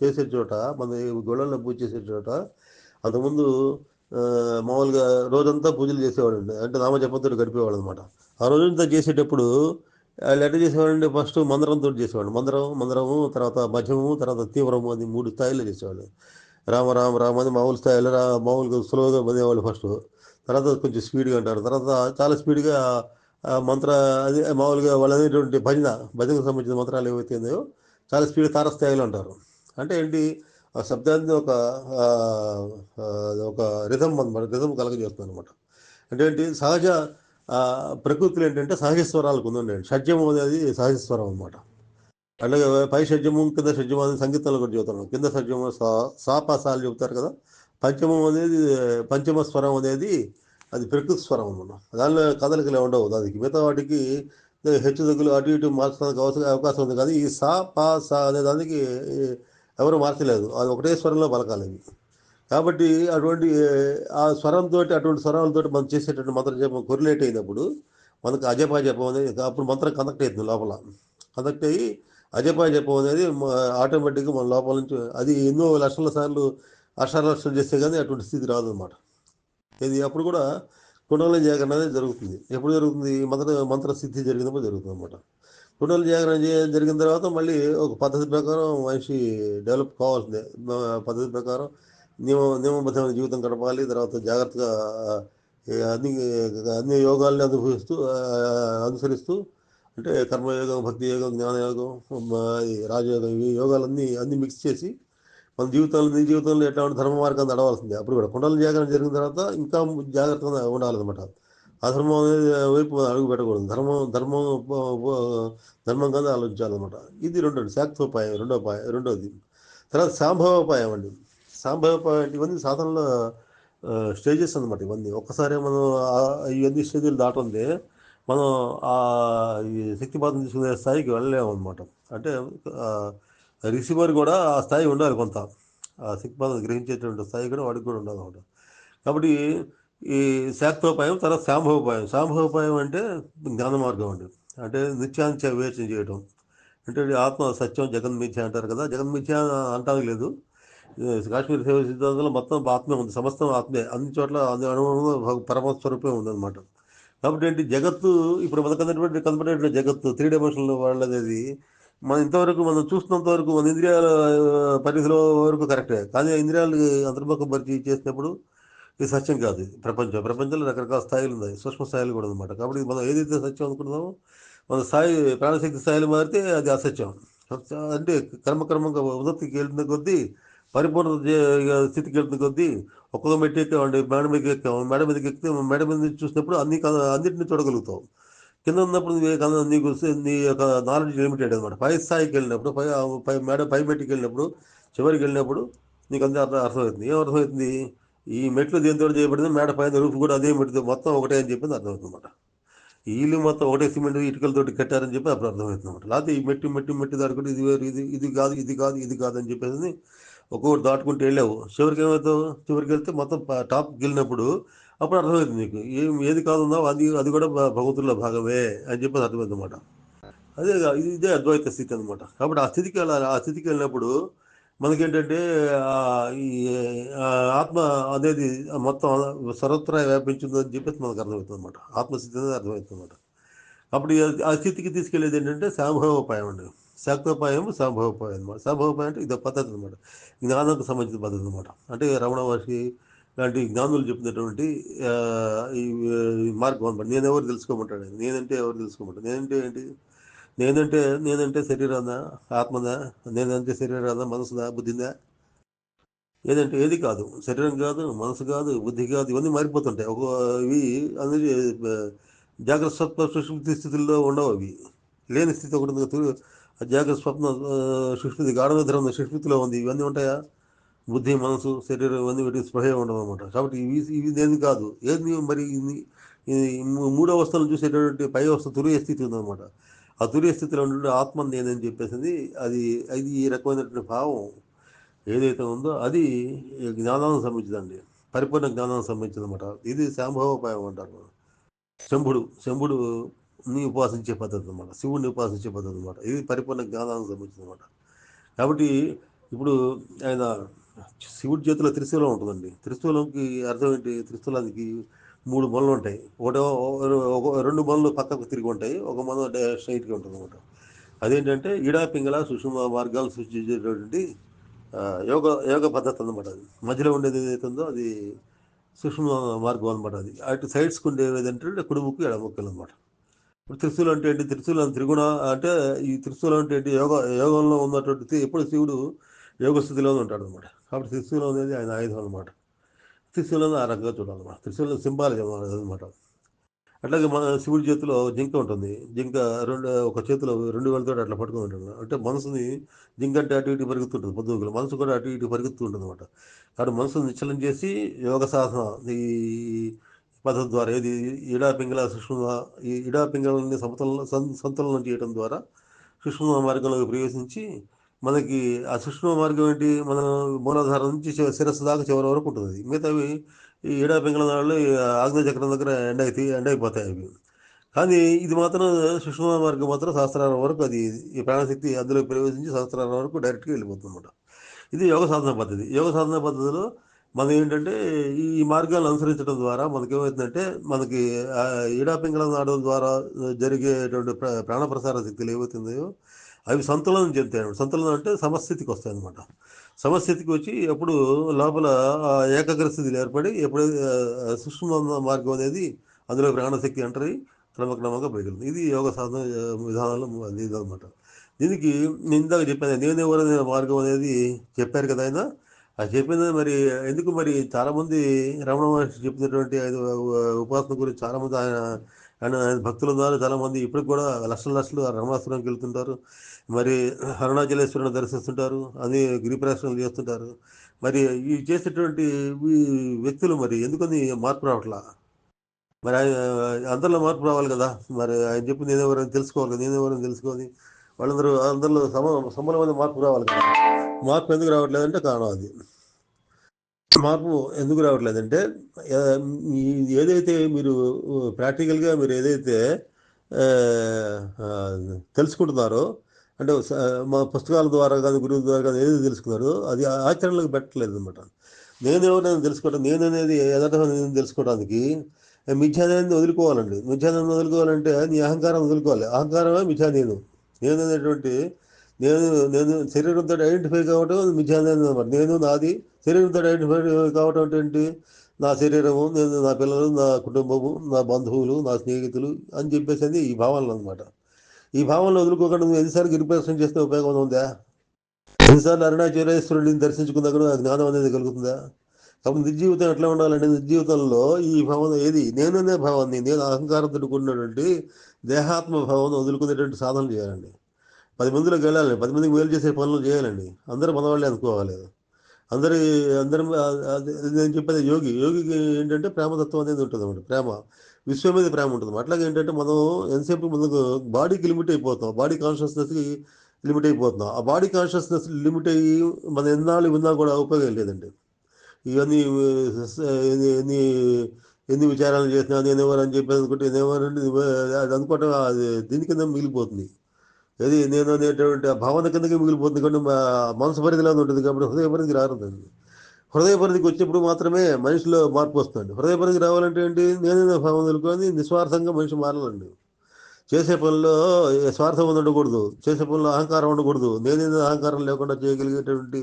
చేసే చోట, మన గుళ్ళల్లో పూజ చేసే చోట అంతకుముందు మామూలుగా రోజంతా పూజలు చేసేవాడు అండి. అంటే నామజపంతో గడిపేవాడు అనమాట. ఆ రోజంతా చేసేటప్పుడు వాళ్ళు ఎట్లా చేసేవాడంటే ఫస్ట్ మంత్రంతో చేసేవాడు. మంత్రము, తర్వాత మధ్యమము, తర్వాత తీవ్రము అని 3 స్థాయిలో చేసేవాడు. రామ రామ రామ అని మామూలు స్థాయిలో మామూలుగా స్లోగా పదేవాళ్ళు ఫస్ట్. తర్వాత కొంచెం స్పీడ్గా అంటారు. తర్వాత చాలా స్పీడ్గా మంత్ర అది మామూలుగా వాళ్ళు అనేటువంటి భజనకు సంబంధించిన మంత్రాలు ఏవైతే ఉన్నాయో చాలా స్పీడ్ తారస్థాయిలో అంటారు. అంటే ఏంటి? ఆ శబ్దాన్ని ఒక రిథం అనమాట, రిథం కలగజేస్తుంది అనమాట. అంటే ఏంటి? ప్రకృతిలో ఏంటంటే సహజ స్వరాలకు ఉందండి. షడ్జము అనేది సహజ స్వరం అనమాట. అలాగే పై షడ్జము, కింద షడ్జము అనేది సంగీతంలో కూడా చెబుతాను. కింద షడ్జము సాపాసాలు చెబుతారు కదా. పంచమ స్వరం అనేది అది ప్రకృతి స్వరం అనమాట. దానిలో కదలికలు ఉండవు. దానికి మిగతా వాటికి హెచ్చు తగ్గులు అటు ఇటు మార్చడానికి అవకాశం ఉంది. కానీ ఈ సా అనే దానికి ఎవరు మార్చలేదు. అది ఒకటే స్వరంలో పలకాలి. కాబట్టి అటువంటి అటువంటి స్వరాలతో మనం చేసేటువంటి మంత్ర జపం కొరిలేట్ అయినప్పుడు మనకు అజపాయ జపం అనేది అప్పుడు మంత్రం కనెక్ట్ అవుతుంది లోపల. కనెక్ట్ అయ్యి అజపాయ జపం అనేది ఆటోమేటిక్గా మన లోపల నుంచి అది ఎన్నో లక్షల సార్లు అక్షరాలు చేస్తే కానీ అటువంటి స్థితి రాదు అనమాట. ఇది అప్పుడు కూడా కుండలి జాగరణ అనేది జరుగుతుంది. ఎప్పుడు జరుగుతుంది? మంత్రసిద్ధి జరిగినప్పుడు జరుగుతుంది అనమాట. కుండలి జాగరణ జరిగిన తర్వాత మళ్ళీ ఒక పద్ధతి ప్రకారం మనిషి డెవలప్ కావాల్సిందే. పద్ధతి ప్రకారం నియమబద్ధమైన జీవితం గడపాలి. తర్వాత జాగ్రత్తగా అన్ని అన్ని యోగాల్ని అనుసరిస్తూ అంటే కర్మయోగం, భక్తి యోగం, జ్ఞానయోగం, ఈ రాజయోగం, ఈ యోగాలన్నీ మిక్స్ చేసి మన జీవితంలో ఎట్లాంటి ధర్మ మార్గాన్ని నడవాల్సిందే. అప్పుడు కూడా కుండల జాగరణ జరిగిన తర్వాత ఇంకా జాగ్రత్తగా ఉండాలన్నమాట. అధర్మం అనేది వైపు అడుగు పెట్టకూడదు. ధర్మం కింద ఆలోచించాలన్నమాట. ఇది శాక్తోపాయం రెండోది. తర్వాత సాంభవోపాయం అండి. సాంభవోపాయం అంటే ఇవన్నీ సాధనలో స్టేజెస్ అనమాట. ఇవన్నీ ఒక్కసారి మనం ఇవన్నీ స్టేజీలు దాటుందే మనం ఈ శక్తిపాతం తీసుకునే స్థాయికి వెళ్ళలేము అనమాట. అంటే రిసీవర్ కూడా ఆ స్థాయి ఉండాలి కొంత. ఆ శక్తిపాతం గ్రహించేటువంటి స్థాయి కూడా వాడికి కూడా ఉండాలన్నమాట. కాబట్టి ఈ శాక్తోపాయం, తర్వాత సాంభవోపాయం అంటే జ్ఞాన మార్గం అండి. అంటే నిత్యానిత్య వివేచన చేయడం. అంటే ఆత్మ సత్యం, జగన్మిథ్య అంటారు కదా. జగన్మిథ్య అంటానికి లేదు. కాశ్మీర్ శైవ సిద్ధాంతంలో మొత్తం ఆత్మే ఉంది. సమస్తం ఆత్మే. అన్ని చోట్ల అన్ని అణువులో పరమస్వరూపమే ఉందన్నమాట. కాబట్టి ఏంటి జగత్తు ఇప్పుడు మనకు కనబడేటువంటి జగత్తు 3 డైమెన్షన్లో వాళ్ళనేది ఇంతవరకు మనం చూస్తున్నంత వరకు మన ఇంద్రియాల పరిధిలో వరకు కరెక్టే. కానీ ఆ ఇంద్రియాలు అంతర్ముఖం పరిచయం చేసినప్పుడు ఇది సత్యం కాదు. ఇది ప్రపంచంలో రకరకాల స్థాయిలు ఉన్నాయి. సూక్ష్మ స్థాయిలు కూడా అనమాట. కాబట్టి మనం ఏదైతే సత్యం అనుకుంటున్నామో మన స్థాయి ప్రాణశక్తి స్థాయిలు మారితే అది అసత్యం. అంటే క్రమంగా ఉదత్తికి వెళ్తున్న కొద్దీ పరిపూర్ణ స్థితికి వెళ్తున్న కొద్దీ ఒక్కొక్క మెట్టు ఎక్కామండి. మేడ మీదకి ఎక్కితే మేడ మీద నుంచి చూసినప్పుడు అన్నింటినీ చూడగలుగుతాం. కింద ఉన్నప్పుడు నీకు నీ యొక్క నాలెడ్జ్ లిమిటెడ్ అనమాట. పై స్థాయికి వెళ్ళినప్పుడు పై మెట్టుకి వెళ్ళినప్పుడు చివరికి వెళ్ళినప్పుడు నీకు అంతే అర్థమవుతుంది. ఏం అర్థమవుతుంది? ఈ మెట్లు దేనితో చేయబడింది, మేడ పైన రూఫ్ కూడా అదే మెట్టు మొత్తం ఒకటే అని చెప్పింది అర్థమవుతుంది అనమాట. ఈ ఇల్లు మొత్తం ఒకటే సిమెంట్ ఇటుకలతోటి కట్టారని చెప్పి అప్పుడు అర్థమవుతుంది అనమాట. లేకపోతే ఈ మెట్టు దాటుకుంటే ఇది వేరు, ఇది కాదు అని చెప్పేసి ఒక్కొక్కటి దాటుకుంటూ వెళ్ళావు. చివరికి ఏమవుతావు? చివరికి వెళ్తే మొత్తం టాప్కి వెళ్ళినప్పుడు అప్పుడు అర్థమవుతుంది నీకు ఏది కాదున్నావు అది కూడా భగవంతుల్లో భాగమే అని చెప్పేసి అర్థమవుతుంది అనమాట. ఇదే అద్వైత స్థితి అనమాట. కాబట్టి ఆ స్థితికి వెళ్ళినప్పుడు మనకేంటంటే ఈ ఆత్మ అనేది మొత్తం సర్వత్రా వ్యాపించిందని చెప్పేసి మనకు అర్థమవుతుంది అనమాట. ఆత్మస్థితి అనేది అర్థమవుతుంది అనమాట. అప్పుడు ఆ స్థితికి తీసుకెళ్లేది ఏంటంటే సాంభవోపాయం అండి. శాక్తోపాయం, సాంభవోపాయం అనమాట. సాంభవోపాయం అంటే ఇది పద్ధతి అనమాట. జ్ఞానానికి సంబంధించిన పద్ధతి అనమాట. అంటే రమణ మహర్షి లాంటి జ్ఞానులు చెప్పినటువంటి ఈ మార్గం అనమాట. నేనెవరు తెలుసుకోమంటాడు. నేనంటే ఎవరు తెలుసుకోమంటాడు. నేనంటే ఏంటి? నేనంటే శరీరానా, ఆత్మదా? నేనంటే శరీరానా, మనసుదా, బుద్ధిదా? ఏది కాదు. శరీరం కాదు, మనసు కాదు, బుద్ధి కాదు. ఇవన్నీ మారిపోతుంటాయి. ఇవి అనేది జాగ్రత్త స్వప్న సుషుప్తి స్థితుల్లో ఉండవు. అవి లేని స్థితి ఒకటి ఉంది. జాగ్రత్త స్వప్న సుషుప్తి గాఢనిద్ర సుషుప్తిలో ఉంది. ఇవన్నీ ఉంటాయా? బుద్ధి, మనసు, శరీరం ఇవన్నీ వీటి స్పృహే ఉండవు అనమాట. కాబట్టి ఇవి దేని కాదు. ఏది మరి ఈ 3 అవస్థలను చూసేటటువంటి పై అవస్థ తురియ స్థితి ఉందన్నమాట. ఆ తురియ స్థితిలో ఉండే ఆత్మ నేనని చెప్పేసింది. అది ఈ రకమైనటువంటి భావం ఏదైతే ఉందో అది జ్ఞానానికి సంబంధించిందండి. పరిపూర్ణ జ్ఞానానికి సంబంధించింది అనమాట. ఇది శాంభవోపాయం అంటారు. శంభుడుని ఉపాసించే పద్ధతి అనమాట. శివుడిని ఉపాసించే పద్ధతి అనమాట. ఇది పరిపూర్ణ జ్ఞానానికి సంబంధించింది అనమాట. కాబట్టి ఇప్పుడు ఆయన శివుడి చేతిలో త్రిశూలం ఉంటుందండి. త్రిశూలంకి అర్థం ఏంటి? త్రిశూలానికి 3 మొనలు ఉంటాయి. 2 మొనలు పక్కకు తిరిగి ఉంటాయి. ఒక మొన స్ట్రైట్గా ఉంటుంది అనమాట. అదేంటంటే ఈడా పింగళ సుషుమ మార్గాలు సృష్టించేటటువంటి యోగ పద్ధతి అనమాట. అది మధ్యలో ఉండేది ఏదైతే ఉందో అది సూక్ష్మ మార్గం అనమాట. అది అటు సైడ్స్కి ఉండేది ఏంటంటే కుడిముక్కు ఎడముక్కలు అనమాట. ఇప్పుడు త్రిశూలం అంటే ఏంటి? త్రిశూలం త్రిగుణ అంటే ఈ త్రిశూలం అంటే ఏంటి? యోగంలో ఉన్నటువంటి ఎప్పుడు శివుడు యోగ స్థితిలోనే ఉంటాడు అనమాట. కాబట్టి త్రిశూలం అనేది ఆయన ఆయుధం అనమాట. త్రిశూలం ఆ రకంగా చూడాలన్నమాట. త్రిశూలం సింబాలిజం అనమాట. అట్లాగే మన శివుడి చేతిలో జింక ఉంటుంది. జింక ఒక చేతిలో 2 వేలతో అట్లా పట్టుకుని ఉంటాడు. అంటే మనసుని జింక అంటే అటు ఇటు పరిగెత్తుంటుంది పొద్దుగులు. మనసు కూడా అటు ఇటు పరిగెత్తుంటుంది అనమాట. కాబట్టి మనసును నిశ్చలం చేసి యోగ సాధన ఈ పద్ధతి ద్వారా ఏది ఇడా పింగళ సుష్మ ఈ ఇడా పింగళని సంతులనం చేయడం ద్వారా సుష్మ మార్గంలోకి ప్రవేశించి మనకి ఆ సుష్మ మార్గం ఏంటి? మన మూలాధారం నుంచి శిరస్సు దాకా చివరి వరకు ఉంటుంది. మిగతావి ఈ ఇడా పింగళ నాళ్ళు ఆగ్నేయ చక్రం దగ్గర ఎండైపోతాయి అవి. కానీ ఇది మాత్రం సుష్మ మార్గం మాత్రం సహస్రారం వరకు అది ఈ ప్రాణశక్తి అందులోకి ప్రవేశించి సహస్రారం వరకు డైరెక్ట్గా వెళ్ళిపోతుంది అనమాట. ఇది యోగ సాధన పద్ధతి. యోగ సాధన పద్ధతిలో మనం ఏంటంటే ఈ మార్గాలను అనుసరించడం ద్వారా మనకేమవుతుందంటే మనకి ఈడాపింగళం నాడడం ద్వారా జరిగేటువంటి ప్రాణ ప్రసార శక్తులు ఏవైతుందో అవి సంతులనం చెందుతాయి. సంతులనం అంటే సమస్థితికి వస్తాయి అనమాట. సమస్థితికి వచ్చి ఎప్పుడు లోపల ఏకాగ్ర స్థితిలో ఏర్పడి ఎప్పుడైతే సుష్మ మార్గం అనేది అందులో ప్రాణశక్తి ఎంటర్ అయ్యి క్రమక్రమంగా బయలుదేరుతుంది. ఇది యోగ సాధన విధానంలో ఇది అనమాట. దీనికి నేను ఇందాక చెప్పాను, నేను ఎవరైనా మార్గం అనేది చెప్పారు కదా ఆయన. అది చెప్పింది మరి ఎందుకు మరి చాలామంది రమణ మహర్షి చెప్పినటువంటి ఉపాసన గురించి చాలామంది ఆయన భక్తులు ఉన్నారు. చాలామంది ఇప్పటికి కూడా లక్షలు రమణాశ్రమంకి వెళ్తుంటారు. మరి అరుణాచలేశ్వరుని దర్శిస్తుంటారు, అని గిరిప్రదక్షిణలు చేస్తుంటారు. మరి ఈ చేసేటువంటి ఈ వ్యక్తులు మరి ఎందుకని మార్పు రావట్లా? మరి ఆయన అందరిలో మార్పు రావాలి కదా. మరి ఆయన చెప్పి నేనెవరైనా తెలుసుకోవాలి కదా, నేనెవరైనా తెలుసుకొని అందరిలో సమూలమైన మార్పు రావాలి కదా. మార్పు ఎందుకు రావట్లేదంటే కారణం అది. మార్పు ఎందుకు రావట్లేదంటే ఏదైతే మీరు ప్రాక్టికల్గా మీరు ఏదైతే తెలుసుకుంటున్నారో, అంటే మా పుస్తకాల ద్వారా కానీ గురువు ద్వారా కానీ ఏదైతే తెలుసుకున్నారో అది ఆచరణలోకి పెట్టలేదు అనమాట. నేను ఎవరైనా తెలుసుకోవడం, నేను అనేది యథార్థమైన తెలుసుకోవడానికి మిథ్యాన్ని వదులుకోవాలండి. మిథ్యాన్ని వదులుకోవాలంటే నీ అహంకారం వదులుకోవాలి. అహంకారమే మిథ్యా. నేను అనేటువంటి నేను నేను శరీరంతో ఐడెంటిఫై కావటం మిథ్యాన్ని అనమాట. నేను నాది శరీరంతో ఐడెంటిఫై కావటం ఏంటి? నా శరీరము, నేను, నా పిల్లలు, నా కుటుంబము, నా బంధువులు, నా స్నేహితులు అని చెప్పేసి ఈ భావనలు అనమాట. ఈ భావనలు వదులుకోకుండా నువ్వు ఎన్నిసార్లు గిరిప్రదక్షిణ చేస్తే ఉపయోగం ఉందా? ఎన్నిసార్లు అరుణాచలేశ్వరుడిని దర్శించుకున్నా కూడా జ్ఞానం అనేది కలుగుతుందా? కాబట్టి నిర్జీవితం ఎట్లా ఉండాలంటే, నిర్జీవితంలో ఈ భావన ఏది నేననే భావాన్ని, నేను అహంకారంతో కూడినటువంటి దేహాత్మ భావన వదులుకునేటువంటి సాధన చేయాలండి. 10 మందిలోకి వెళ్ళాలండి, 10 మందికి మేలు చేసే పనులు చేయాలండి. అందరూ మనవాళ్ళే అనుకోవాలి. అందరి నేను చెప్పేది యోగికి ఏంటంటే ప్రేమతత్వం అనేది ఉంటుంది అన్నమాట. ప్రేమ, విశ్వం మీద ప్రేమ ఉంటుంది. అట్లాగే ఏంటంటే మనం ఎంతసేపు మనకు బాడీకి లిమిట్ అయిపోతాం, బాడీ కాన్షియస్నెస్కి లిమిట్ అయిపోతున్నాం. ఆ బాడీ కాన్షియస్నెస్ లిమిట్ అయ్యి మనం ఎన్నాళ్ళు విన్నా కూడా ఉపయోగం లేదండి. ఇవన్నీ ఎన్ని ఎన్ని విచారాలు చేసినా నేను ఎవరని చెప్పి అనుకుంటే నేనెవరండి అది అనుకోవటం అది దీని కింద మిగిలిపోతుంది. ఏది నేను అనేటువంటి ఆ భావన కిందకి మిగిలిపోతుంది. కాబట్టి మనసు పరిధిలో ఉంటుంది కాబట్టి హృదయ పరిధికి రారుదండి. హృదయ పరిధికి వచ్చినప్పుడు మాత్రమే మనిషిలో మార్పు వస్తుంది. హృదయ పరిధికి రావాలంటే ఏంటి? నేనే భావన వదులుకొని నిస్వార్థంగా మనిషి మారాలండి. చేసే పనిలో స్వార్థం ఉండకూడదు, చేసే పనిలో అహంకారం ఉండకూడదు. నేనేదో అహంకారం లేకుండా చేయగలిగేటువంటి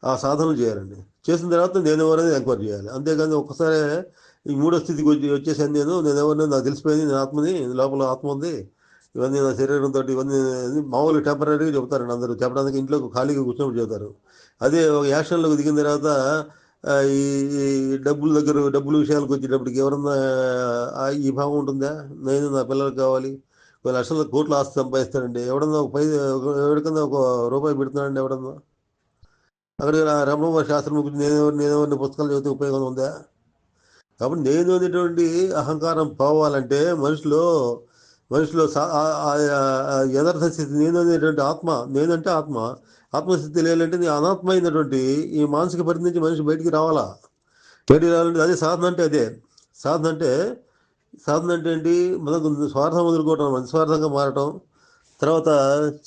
ఆ సాధనలు చేయాలండి. చేసిన తర్వాత నేను ఎవరైనా ఎంక్వైరీ చేయాలి. అంతేగాని ఒక్కసారి ఈ మూడో స్థితికి వచ్చేసాను, నేను ఎవరిని నాకు తెలిసిపోయింది, నేను ఆత్మని, లోపల ఆత్మ ఉంది, ఇవన్నీ నా శరీరంతో ఇవన్నీ మామూలుగా టెంపరీగా చెబుతారండి. అందరూ చెప్పడానికి ఇంట్లో ఖాళీగా కూర్చొని చెబుతారు. అదే ఒక యాక్షన్లోకి దిగిన తర్వాత ఈ డబ్బులు విషయాలకు వచ్చేటప్పటికి ఎవరన్నా ఈ భావం ఉంటుందా? నేను, నా పిల్లలకు కావాలి, 10 లక్షల కోట్ల ఆస్తి సంపాదిస్తాడండి, ఎవడన్నా ఎవరికన్నా ఒక రూపాయి పెడుతున్నాడండి ఎవడన్నా? అక్కడ రమణ మహర్షి ఆశ్రమం గురించి నేనెవరిని పుస్తకాలు చదివితే ఉపయోగం ఉందా? కాబట్టి నేను అనేటువంటి అహంకారం పోవాలంటే మనిషిలో యథార్థ స్థితి, నేను అనేటువంటి ఆత్మ, నేనంటే ఆత్మస్థితి లేదంటే నీ అనాత్మ అయినటువంటి ఈ మానసిక పరిధి నుంచి మనిషి బయటికి రావాలా. బయటికి రావాలంటే అదే సాధన అంటే. సాధన అంటే ఏంటి? మనకు స్వార్థం వదులుకోవటం, నిస్వార్థంగా మారటం, తర్వాత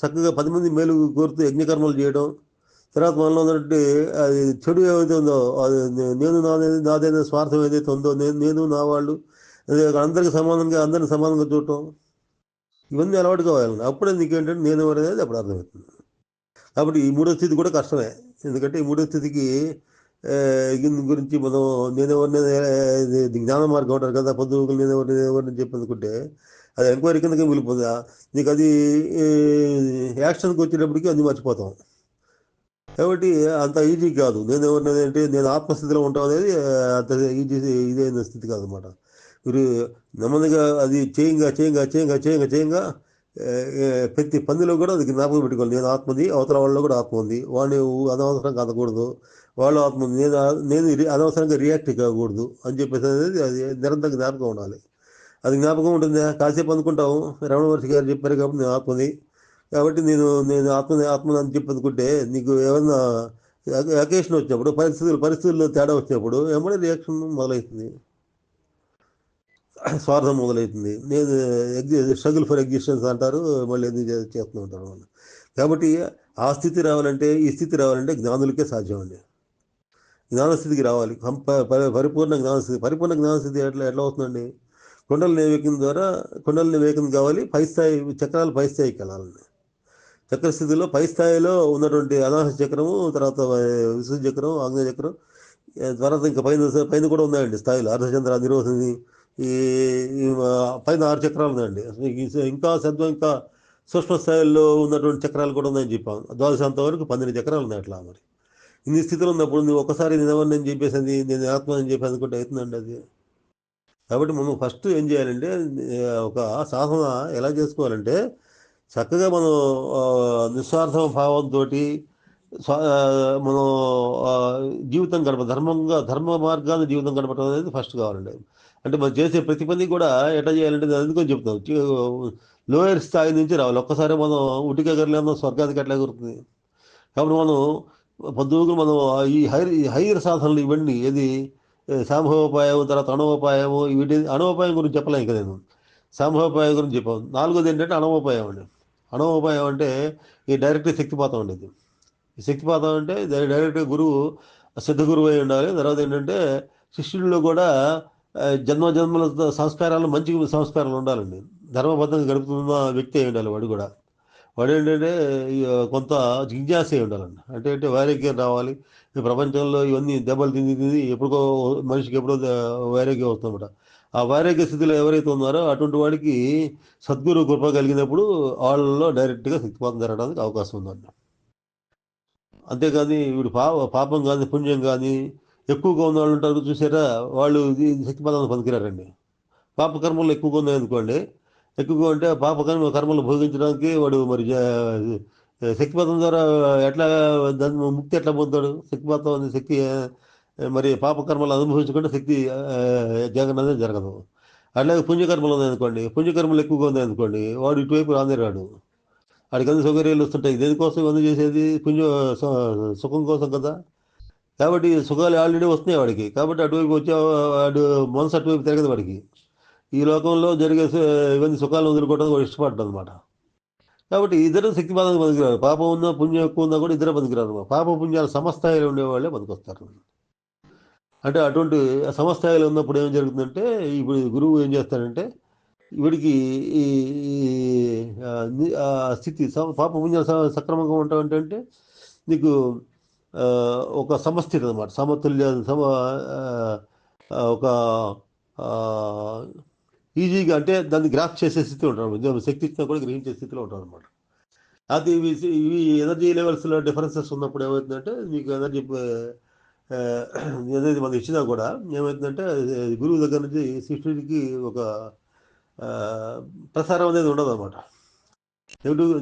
చక్కగా 10 మంది మేలు కోరుతూ యజ్ఞకర్మలు చేయడం, తర్వాత మనలో ఉన్నటువంటి అది చెడు ఏదైతే ఉందో అది నేను నాదైన స్వార్థం ఏదైతే ఉందో, నేను నా వాళ్ళు అందరికీ సమానంగా చూడటం, ఇవన్నీ అలవాటు కావాలండి. అప్పుడే నీకేంటంటే నేను అనేది అప్పుడు అర్థమవుతుంది. కాబట్టి ఈ మూడో స్థితి కూడా కష్టమే. ఎందుకంటే ఈ మూడో స్థితికి దీని గురించి మనం జ్ఞాన మార్గం ఉంటారు కదా, పొద్దుగులు నేనెవరిని చెప్పి అనుకుంటే అది ఎంక్వైరీ కిందకి మిగిలిపోతుందా. నీకు అది యాక్షన్కి వచ్చేటప్పటికి అన్ని మర్చిపోతాం. కాబట్టి అంత ఈజీ కాదు. నేను ఎవరిని అంటే నేను ఆత్మస్థితిలో ఉంటాం అనేది అంత ఈజీ ఇదైన స్థితి కాదనమాట. మీరు నెమ్మదిగా అది చేయంగా ప్రతి పందిలో కూడా అది జ్ఞాపకం పెట్టుకోవాలి. నేను ఆత్మది, అవతల వాళ్ళలో కూడా ఆత్మ ఉంది, వాడిని అనవసరంగా అనకూడదు, వాళ్ళు ఆత్మ ఉంది, నేను అనవసరంగా రియాక్ట్ కాకూడదు అని చెప్పేసి అనేది అది నిరంతరం జ్ఞాపకం ఉండాలి. అది జ్ఞాపకం ఉంటుంది. కాసేపు అనుకుంటాము, రమణ మహర్షి గారు చెప్పారు కాబట్టి నేను ఆత్మది, కాబట్టి నేను ఆత్మని అని చెప్పి అనుకుంటే నీకు ఏమన్నా అకేషన్ వచ్చినప్పుడు, పరిస్థితుల్లో తేడా వచ్చినప్పుడు ఏమన్నా రియాక్షన్ మొదలవుతుంది, స్వార్థం మొదలవుతుంది. నేను స్ట్రగుల్ ఫర్ ఎగ్జిస్టెన్స్ అంటారు, మళ్ళీ ఎందుకు చేస్తూ ఉంటారు వాళ్ళు. కాబట్టి ఆ స్థితి రావాలంటే, ఈ స్థితి రావాలంటే జ్ఞానులకే సాధ్యం అండి. జ్ఞానస్థితికి రావాలి. పరిపూర్ణ జ్ఞానస్థితి. పరిపూర్ణ జ్ఞానస్థితి ఎట్లా ఎట్లా అవుతుందండి? కుండలిని వివేకం ద్వారా కుండలిని వివేకం కావాలి. పై స్థాయి చక్రాలు పై స్థాయికి వెళ్ళాలండి. చక్ర స్థితిలో పై స్థాయిలో ఉన్నటువంటి అనాహత చక్రము, తర్వాత విశుద్ధ చక్రం, ఆగ్నేయ చక్రం, తర్వాత ఇంకా పైన పైన కూడా ఉన్నాయండి స్థాయిలు. అర్ధచంద్ర, నిరోధిని, ఈ పైన 6 చక్రాలు ఉన్నాయండి. ఇంకా ఇంకా సూక్ష్మ స్థాయిల్లో ఉన్నటువంటి చక్రాలు కూడా ఉన్నాయని చెప్పాం. ద్వాదశాంతం వరకు 12 చక్రాలు ఉన్నాయి అట్లా. మరి ఇన్ని స్థితిలో ఉన్నప్పుడు నువ్వు ఒకసారి నేను చెప్పేసింది, నేను ఆత్మ అని చెప్పి అనుకుంటే అవుతుందండి అది. కాబట్టి మనం ఫస్ట్ ఏం చేయాలంటే, ఒక సాధన ఎలా చేసుకోవాలంటే, చక్కగా మనం నిస్వార్థ భావంతో మనం జీవితం ధర్మ మార్గాన్ని జీవితం గడపడం అనేది ఫస్ట్ కావాలండి. అంటే మనం చేసే ప్రతి పని కూడా ఎట్లా చేయాలంటే, నేను అందుకని చెప్తాం, లోయర్ స్థాయి నుంచి రావాలి. ఒక్కసారి మనం ఉటికి ఎగరలేమో స్వర్గానికి ఎట్లా ఎగురుతుంది. కాబట్టి మనం పొద్దుగురు మనం ఈ హైర్ సాధనలు ఇవన్నీ ఏది సాంభవోపాయం, తర్వాత అణవోపాయము, వీటి అణవోపాయం గురించి చెప్పలేం కదా నేను. సాంభవోపాయం గురించి చెప్పాను. 4వది ఏంటంటే అణవోపాయం అండి. అణవోపాయం అంటే ఈ డైరెక్ట్ శక్తిపాతం ఉండేది. ఈ శక్తిపాతం అంటే డైరెక్ట్గా గురువు సిద్ధ గురువు అయి ఉండాలి. తర్వాత ఏంటంటే శిష్యుల్లో కూడా జన్మల సంస్కారాలు, మంచి సంస్కారాలు ఉండాలండి. ధర్మబద్ధంగా గడుపుతున్న వ్యక్తి అయి ఉండాలి వాడు కూడా. వాడు ఏంటంటే కొంత జిజ్ఞాస అయి ఉండాలండి. అంటే వైరాగ్యం రావాలి. ఈ ప్రపంచంలో ఇవన్నీ దెబ్బలు తింది ఎప్పుడుకో మనిషికి ఎప్పుడో వైరాగ్యం వస్తుందన్నమాట. ఆ వైరాగ్య స్థితిలో ఎవరైతే ఉన్నారో అటువంటి వాడికి సద్గురు కృప కలిగినప్పుడు వాళ్ళలో డైరెక్ట్గా శక్తిపాతం జరగడానికి అవకాశం ఉందండి. అంతేగాని వీడు పాపం కానీ పుణ్యం కానీ ఎక్కువగా ఉన్న వాళ్ళు ఉంటారు చూసారా, వాళ్ళు శక్తిపాతానికి పనికిరారండి. పాపకర్మలు ఎక్కువగా ఉన్నాయనుకోండి, ఎక్కువగా ఉంటే కర్మలు భోగించడానికి వాడు మరి శక్తిపాతం ద్వారా ఎట్లా దాని ముక్తి ఎట్లా పొందుతాడు? శక్తిపాతం అనే శక్తి మరి పాపకర్మలు అనుభవించకుండా శక్తి జగన్ అనేది జరగదు. అట్లాగే పుణ్యకర్మలు ఉన్నాయనుకోండి, పుణ్యకర్మలు ఎక్కువగా ఉన్నాయనుకోండి, వాడు ఇటువైపు రానే రాడు. వాడికి అన్ని సౌకర్యాలు వస్తుంటాయి. దేనికోసం ఇవన్నీ చేసేది? సుఖం కోసం కదా. కాబట్టి సుఖాలు ఆల్రెడీ వస్తున్నాయి వాడికి. కాబట్టి అటువైపు వచ్చే వాడు మనసు అటువైపు తిరగదు వాడికి. ఈ లోకంలో జరిగే ఇవన్నీ సుఖాలను వదులుకోవడానికి వాడు ఇష్టపడ్డాడు అనమాట. కాబట్టి ఇద్దరు శక్తిపాదానికి పనికిరారు. పాపం ఉన్నా పుణ్యం ఎక్కువ ఉన్నా కూడా ఇద్దరు పనికిరారు. పాప పుణ్యాలు సమస్థాయిలో ఉండేవాళ్ళే పనికొస్తారు. అంటే అటువంటి సమస్థాయిలో ఉన్నప్పుడు ఏం జరుగుతుందంటే, ఇప్పుడు గురువు ఏం చేస్తాడంటే వీడికి ఈ స్థితి పాప పుణ్యాలు సక్రమంగా ఉంటామంటే నీకు ఒక సమస్థితి అనమాట. సమతుల్య ఒక ఈజీగా, అంటే దాన్ని గ్రాఫ్ చేసే స్థితిలో ఉంటాడు. శక్తి ఇచ్చినా కూడా గ్రహించే స్థితిలో ఉంటాడు అనమాట. అది ఇవి ఎనర్జీ లెవెల్స్లో డిఫరెన్సెస్ ఉన్నప్పుడు ఏమవుతుందంటే నీకు ఎనర్జీ ఏదైతే మనకి ఇచ్చినా కూడా ఏమవుతుందంటే గురువు దగ్గర నుంచి శిష్యుడికి ఒక ప్రసారం అనేది ఉండదు అనమాట.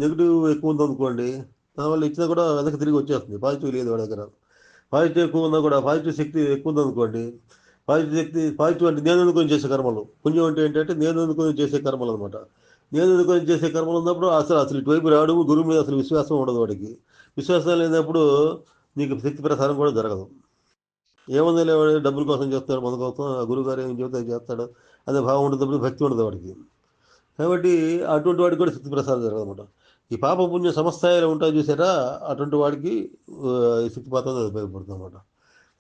నెగిటివ్ ఎక్కువ ఉందనుకోండి, దానివల్ల ఇచ్చినా కూడా వెనక్కి తిరిగి వచ్చేస్తుంది. పాజిటివ్ లేదు వాడి దగ్గర. పాజిటివ్ ఎక్కువ ఉన్నా కూడా, పాజిటివ్ శక్తి ఎక్కువ ఉందనుకోండి, పాజిటివ్ అంటే నేను అనుకొని చేసే కర్మలు. పుణ్యం అంటే ఏంటంటే నేను అనుకొని చేసే కర్మలు అనమాట. నేను అనుకొని చేసే కర్మలు ఉన్నప్పుడు అసలు ఇటువైపు రాడు. గురువు మీద అసలు విశ్వాసం ఉండదు వాడికి. విశ్వాసం లేనప్పుడు నీకు శక్తి ప్రసారం కూడా జరగదు. ఏముంది లేవాడు, డబ్బుల కోసం చేస్తాడు, మన కోసం గురువుగారు ఏం చెబుతా చేస్తాడు అనే భావం ఉండేటప్పుడు భక్తి ఉండదు వాడికి. కాబట్టి అటువంటి వాడికి కూడా శక్తి ప్రసారం జరగదు అనమాట. ఈ పాప పుణ్య సమస్థాయిలో ఉంటాయి చూసారా, అటువంటి వాడికి శక్తిపాతం ఉపయోగపడుతుంది అనమాట.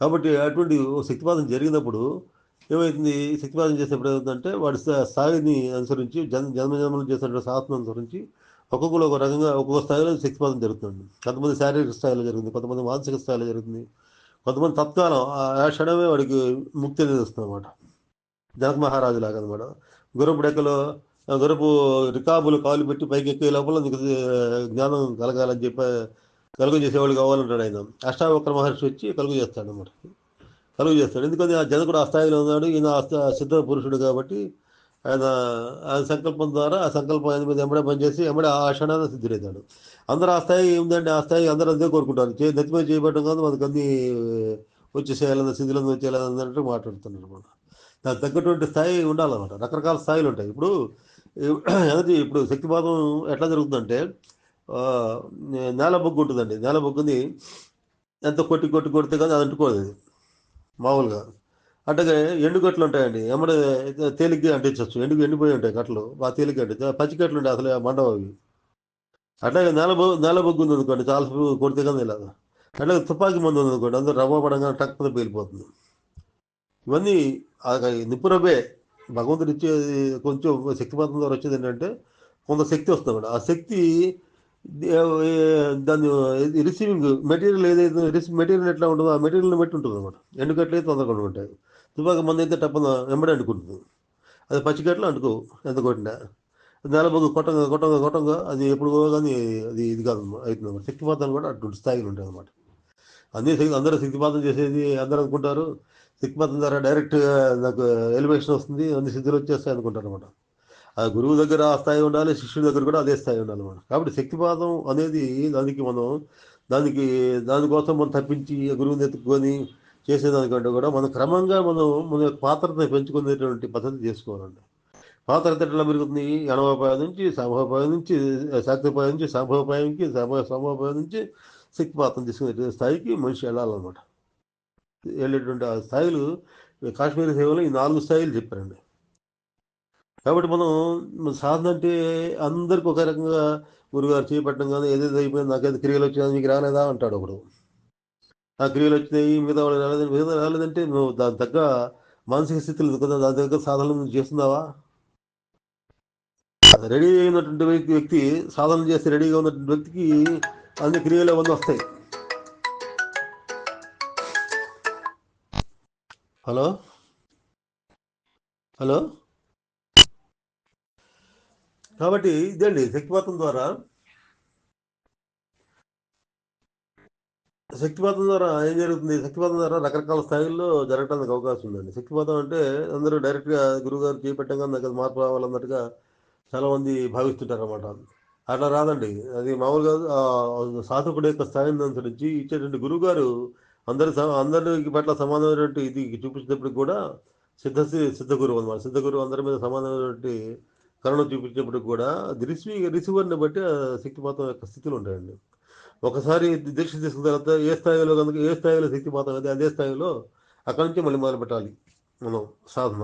కాబట్టి అటువంటి శక్తిపాతం జరిగినప్పుడు ఏమవుతుంది, శక్తిపాతం చేసేప్పుడు ఏమవుతుందంటే వాడి స్థాయిని అనుసరించి జన్మలు చేసినటువంటి సాధన అనుసరించి ఒక్కొక్కరు ఒక రకంగా ఒక్కొక్క స్థాయిలో శక్తిపాతం జరుగుతుంది. కొంతమంది శారీరక స్థాయిలో జరుగుతుంది, కొంతమంది మానసిక స్థాయిలో జరుగుతుంది, కొంతమంది తత్కాలం ఆ క్షణమే వాడికి ముక్తి అనేది వస్తుంది అనమాట. జనక మహారాజు లాగా అనమాట. గుర్రపు డెక్కలో గుర్రపు రికాబులు కాలు పెట్టి పైకి ఎక్కే లోపల నీకు జ్ఞానం కలగాలని చెప్పి కలుగు చేసేవాళ్ళు కావాలంటాడు ఆయన. అష్టావక్ర మహర్షి వచ్చి కలుగు చేస్తాడు అనమాట. కలుగు చేస్తాడు. ఎందుకని ఆ జనకుడు ఆ స్థాయిలో ఉన్నాడు, ఈయన సిద్ధ పురుషుడు కాబట్టి ఆయన సంకల్పం ద్వారా ఆ సంకల్పం ఆయన మీద ఎంబడే పనిచేసి ఎంబడే ఆ క్షణాన్ని సిద్ధుడవుతాడు. అందరూ ఆ స్థాయి ఉందంటే ఆ స్థాయి అందరూ అదే కోరుకుంటారు. నెత్తి మీద చేయబడటం కాదు, మనకు అన్ని వచ్చేసేయాలన్న స్థితిలో వచ్చేయాలన్నట్టు మాట్లాడుతున్నారు అనమాట. దానికి తగ్గటువంటి స్థాయి ఉండాలన్నమాట. రకరకాల స్థాయిలు ఉంటాయి. ఇప్పుడు ఎనర్జీ, ఇప్పుడు శక్తిపాతం ఎట్లా జరుగుతుందంటే నేల బొగ్గు ఉంటుందండి. నేల బొగ్గుని ఎంత కొడితే కానీ అది అంటుకోదు అది మామూలుగా. అంటే ఎండుకట్లు ఉంటాయండి, ఎమ్మడే తేలిగ్గా అంటించవచ్చు. ఎండిపోయి ఉంటాయి కట్టలు, బాగా తేలిగ్గా అంటే పచ్చి కట్లు ఉంటాయి, అసలు మండవు అవి. అట్లాగే నేల బొగ్గు ఉంది అనుకోండి, చాలా కొడితే కానీ ఇలా అట్లాగే తుపాకీ మందు ఉందనుకోండి, అందరూ రవ్వ పడంగా టక్ మీద పేలిపోతుంది. ఇవన్నీ ఆ నిపుణమే భగవంతుడు ఇచ్చేది. కొంచెం శక్తిపాతం ద్వారా వచ్చేది ఏంటంటే కొంత శక్తి వస్తుంది అన్నమాట. ఆ శక్తి దాన్ని రిసీవింగ్ మెటీరియల్ ఏదైతే మెటీరియల్ ఎట్లా ఉంటుందో ఆ మెటీరియల్ని బట్టి ఉంటుంది అనమాట. ఎండుకట్లయితే తొందరగా ఉంటాయి, తుపాకీ మంది అయితే టప్పన వెంబడి అంటుకుంటుంది. అది పచ్చికట్లు అంటుకోవు ఎంత కొట్టినా. నేల బొగ్గు కొట్టంగా కొట్టంగా కొట్టంగా అది ఎప్పుడు కానీ అది ఇది కాదు అవుతుంది అనమాట. శక్తిపాతాలు కూడా అటువంటి స్థాయిలు ఉంటాయి అనమాట. అన్ని అందరూ శక్తిపాతం చేసేది అందరూ అనుకుంటారు శక్తిపాతం ద్వారా డైరెక్ట్ నాకు ఎలివేషన్ వస్తుంది, అన్ని సిద్ధులు వచ్చేస్తాయి అనుకుంటారు అనమాట. ఆ గురువు దగ్గర ఆ స్థాయి ఉండాలి, శిష్యుడి దగ్గర కూడా అదే స్థాయి ఉండాలి అనమాట. కాబట్టి శక్తిపాతం అనేది దానికి మనం దానికి దానికోసం మనం తప్పించి గురువుని ఎత్తుక్కొని చేసేదానికంటే కూడా మనం క్రమంగా మన యొక్క పాత్రని పెంచుకునేటువంటి పద్ధతి చేసుకోవాలండి. పాత్రత ఎట్లా పెరుగుతుంది? ఎనభోపాయం నుంచి సమభోపాయం నుంచి శాక్తోపాయం నుంచి సంభవోపాయంకి సమభోపాయం నుంచి శక్తిపాతం తీసుకునే స్థాయికి మనిషి వెళ్ళాలన్నమాట. వెళ్ళేటువంటి ఆ స్థాయిలు కాశ్మీరీ సేవలో ఈ 4 స్థాయిలు చెప్పారండి. కాబట్టి మనం సాధన అంటే అందరికి ఒక రకంగా గురుగారు చేపట్టడం కానీ ఏదేదో అయిపోయింది, నాకైతే క్రియలు వచ్చినా మీకు రాలేదా అంటాడు ఒకడు. ఆ క్రియలు వచ్చినాయి మిగతా వాళ్ళు రాలేదని, మిగతా రాలేదంటే నువ్వు దాని తగ్గ మానసిక స్థితులు కదా, దాని దగ్గర సాధన నువ్వు చేస్తున్నావా? రెడీ అయినటువంటి వ్యక్తి సాధన చేసి రెడీగా ఉన్నటువంటి వ్యక్తికి అన్ని క్రియలు అవన్నీ వస్తాయి. హలో హలో కాబట్టి ఇదండి శక్తిపాతం ద్వారా ఏం జరుగుతుంది? శక్తిపాతం ద్వారా రకరకాల స్థాయిల్లో జరగడానికి అవకాశం ఉందండి. శక్తిపాతం అంటే అందరూ డైరెక్ట్గా గురువుగారు చేపట్టంగా నాకు అది మార్పు రావాలన్నట్టుగా చాలామంది భావిస్తుంటారు అన్నమాట. అట్లా రాదండి. అది మామూలుగా సాధకుడి యొక్క స్థాయిని అనుసరించి ఇచ్చేటువంటి గురువుగారు అందరికి పట్ల సమానమైనటువంటి ఇది చూపించినప్పటికి కూడా సిద్ధ గురువు అనమాట. సిద్ధ గురువు అందరి మీద సమానమైనటువంటి కరుణ చూపించినప్పటికి కూడా రిసీవర్ని బట్టి ఆ శక్తిపాతం యొక్క స్థితులు ఉంటాయండి. ఒకసారి దీక్ష తీసుకున్న తర్వాత ఏ స్థాయిలో శక్తిపాతం అయితే అదే స్థాయిలో అక్కడి నుంచి మళ్ళీ మొదలు పెట్టాలి మనం సాధన.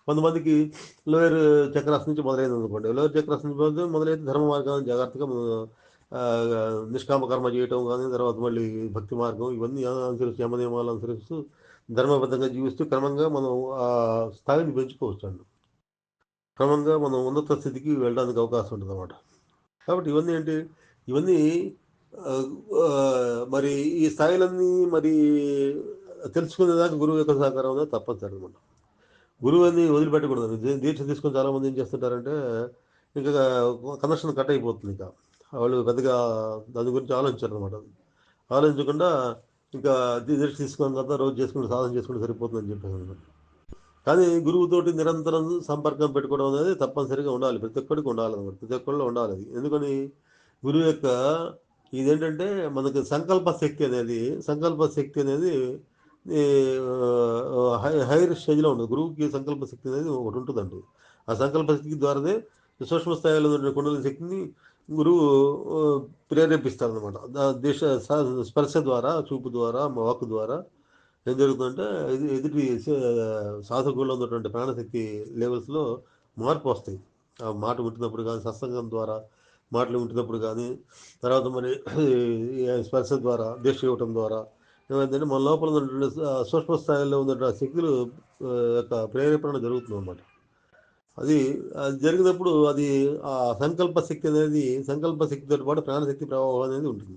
కొంతమందికి లోయర్ చక్రాస్ నుంచి మొదలైంది అనుకోండి. లోయర్ చక్రాస్ నుంచి మొదలైతే ధర్మ మార్గాన్ని జాగ్రత్తగా ఆ, నిష్కామ కర్మ చేయటం కానీ, తర్వాత మళ్ళీ భక్తి మార్గం ఇవన్నీ అనుసరిస్తూ యమ నియమాలు అనుసరిస్తూ ధర్మబద్ధంగా జీవిస్తూ క్రమంగా మనం ఆ స్థాయిని పెంచుకోవచ్చు అండి. క్రమంగా మనం ఉన్నత స్థితికి వెళ్ళడానికి అవకాశం ఉంటుంది అన్నమాట. కాబట్టి ఇవన్నీ ఏంటి? ఇవన్నీ ఆ, ఆ, మరి ఈ స్థాయిలన్నీ మరి తెలుసుకునేదాకా గురువు యొక్క సహకారం అనేది తప్పనిసరి అనమాట. గురువు అని వదిలిపెట్టకూడదు. దీక్ష తీసుకొని చాలామంది ఏం చేస్తుంటారంటే ఇంకా కనెక్షన్ కట్ అయిపోతుంది. ఇక వాళ్ళు పెద్దగా దాని గురించి ఆలోచించారు అనమాట. ఆలోచించకుండా ఇంకా దీక్ష తీసుకున్న తర్వాత రోజు చేసుకుంటే సాధన చేసుకుంటే సరిపోతుందని చెప్పేసి అనమాట. కానీ గురువుతోటి నిరంతరం సంపర్కం పెట్టుకోవడం అనేది తప్పనిసరిగా ఉండాలి. ప్రతి ఒక్కరికి ఉండాలి అనమాట. ప్రతి ఒక్కరిలో ఉండాలి అది. ఎందుకని గురువు యొక్క ఇదేంటంటే మనకు సంకల్ప శక్తి అనేది ఈ, హైయర్ స్టేజ్లో ఉండదు. గురువుకి సంకల్ప శక్తి అనేది ఒకటి ఉంటుందండి. ఆ సంకల్ప శక్తి ద్వారానే సూక్ష్మ స్థాయిలో ఉన్న కుండలి శక్తిని గురువు ఆ, ప్రేరేపిస్తారనమాట. స్పర్శ ద్వారా, చూపు ద్వారా, వాక్ ద్వారా ఏం జరుగుతుందంటే ఎదుటి సాధకుల్లో ఉన్నటువంటి ప్రాణశక్తి లెవెల్స్లో మార్పు వస్తాయి. ఆ మాట వింటున్నప్పుడు కానీ, సత్సంగం ద్వారా మాటలు వింటున్నప్పుడు కానీ, తర్వాత మరి స్పర్శ ద్వారా, దీక్ష ఇవ్వటం ద్వారా ఏమైందంటే మన లోపల ఉన్నటువంటి సూక్ష్మ స్థాయిలో ఉన్నటువంటి శక్తులు యొక్క ప్రేరేపణ జరుగుతుంది అన్నమాట. అది జరిగినప్పుడు అది ఆ సంకల్ప శక్తితో పాటు ప్రాణశక్తి ప్రవాహం అనేది ఉంటుంది.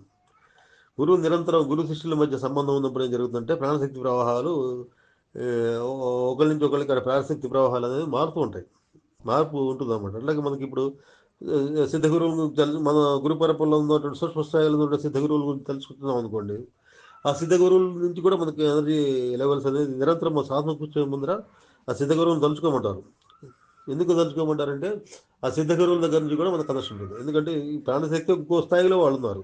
నిరంతరం గురు శిష్యుల మధ్య సంబంధం ఉన్నప్పుడు ఏం జరుగుతుందంటే ప్రాణశక్తి ప్రవాహాలు ఏ, ఒకరి నుంచి ఒకరికి అక్కడ ప్రాణశక్తి ప్రవాహాలు అనేది మారుతూ ఉంటాయి. మార్పు ఉంటుంది అన్నమాట. అట్లాగే మనకి ఇప్పుడు సిద్ధ గురువుల గురించి మన గురు పరంపరలో ఉన్నటువంటి సూక్ష్మ స్థాయిలో ఉన్న సిద్ధ గురువుల గురించి తెలుసుకుంటున్నాం అనుకోండి. ఆ సిద్ధ గురువుల నుంచి కూడా మనకి ఎనర్జీ లెవెల్స్ అనేది నిరంతరం మన సాధన కూర్చొని ముందర ఆ సిద్ధ గురువుని తలుచుకోమంటారు. ఎందుకు తలుచుకోమంటారంటే ఆ సిద్ధ గురువుల దగ్గర నుంచి కూడా మనకు కనెక్షన్ ఉంటుంది. ఎందుకంటే ఈ ప్రాణశక్తి ఇంకో స్థాయిలో వాళ్ళు ఉన్నారు.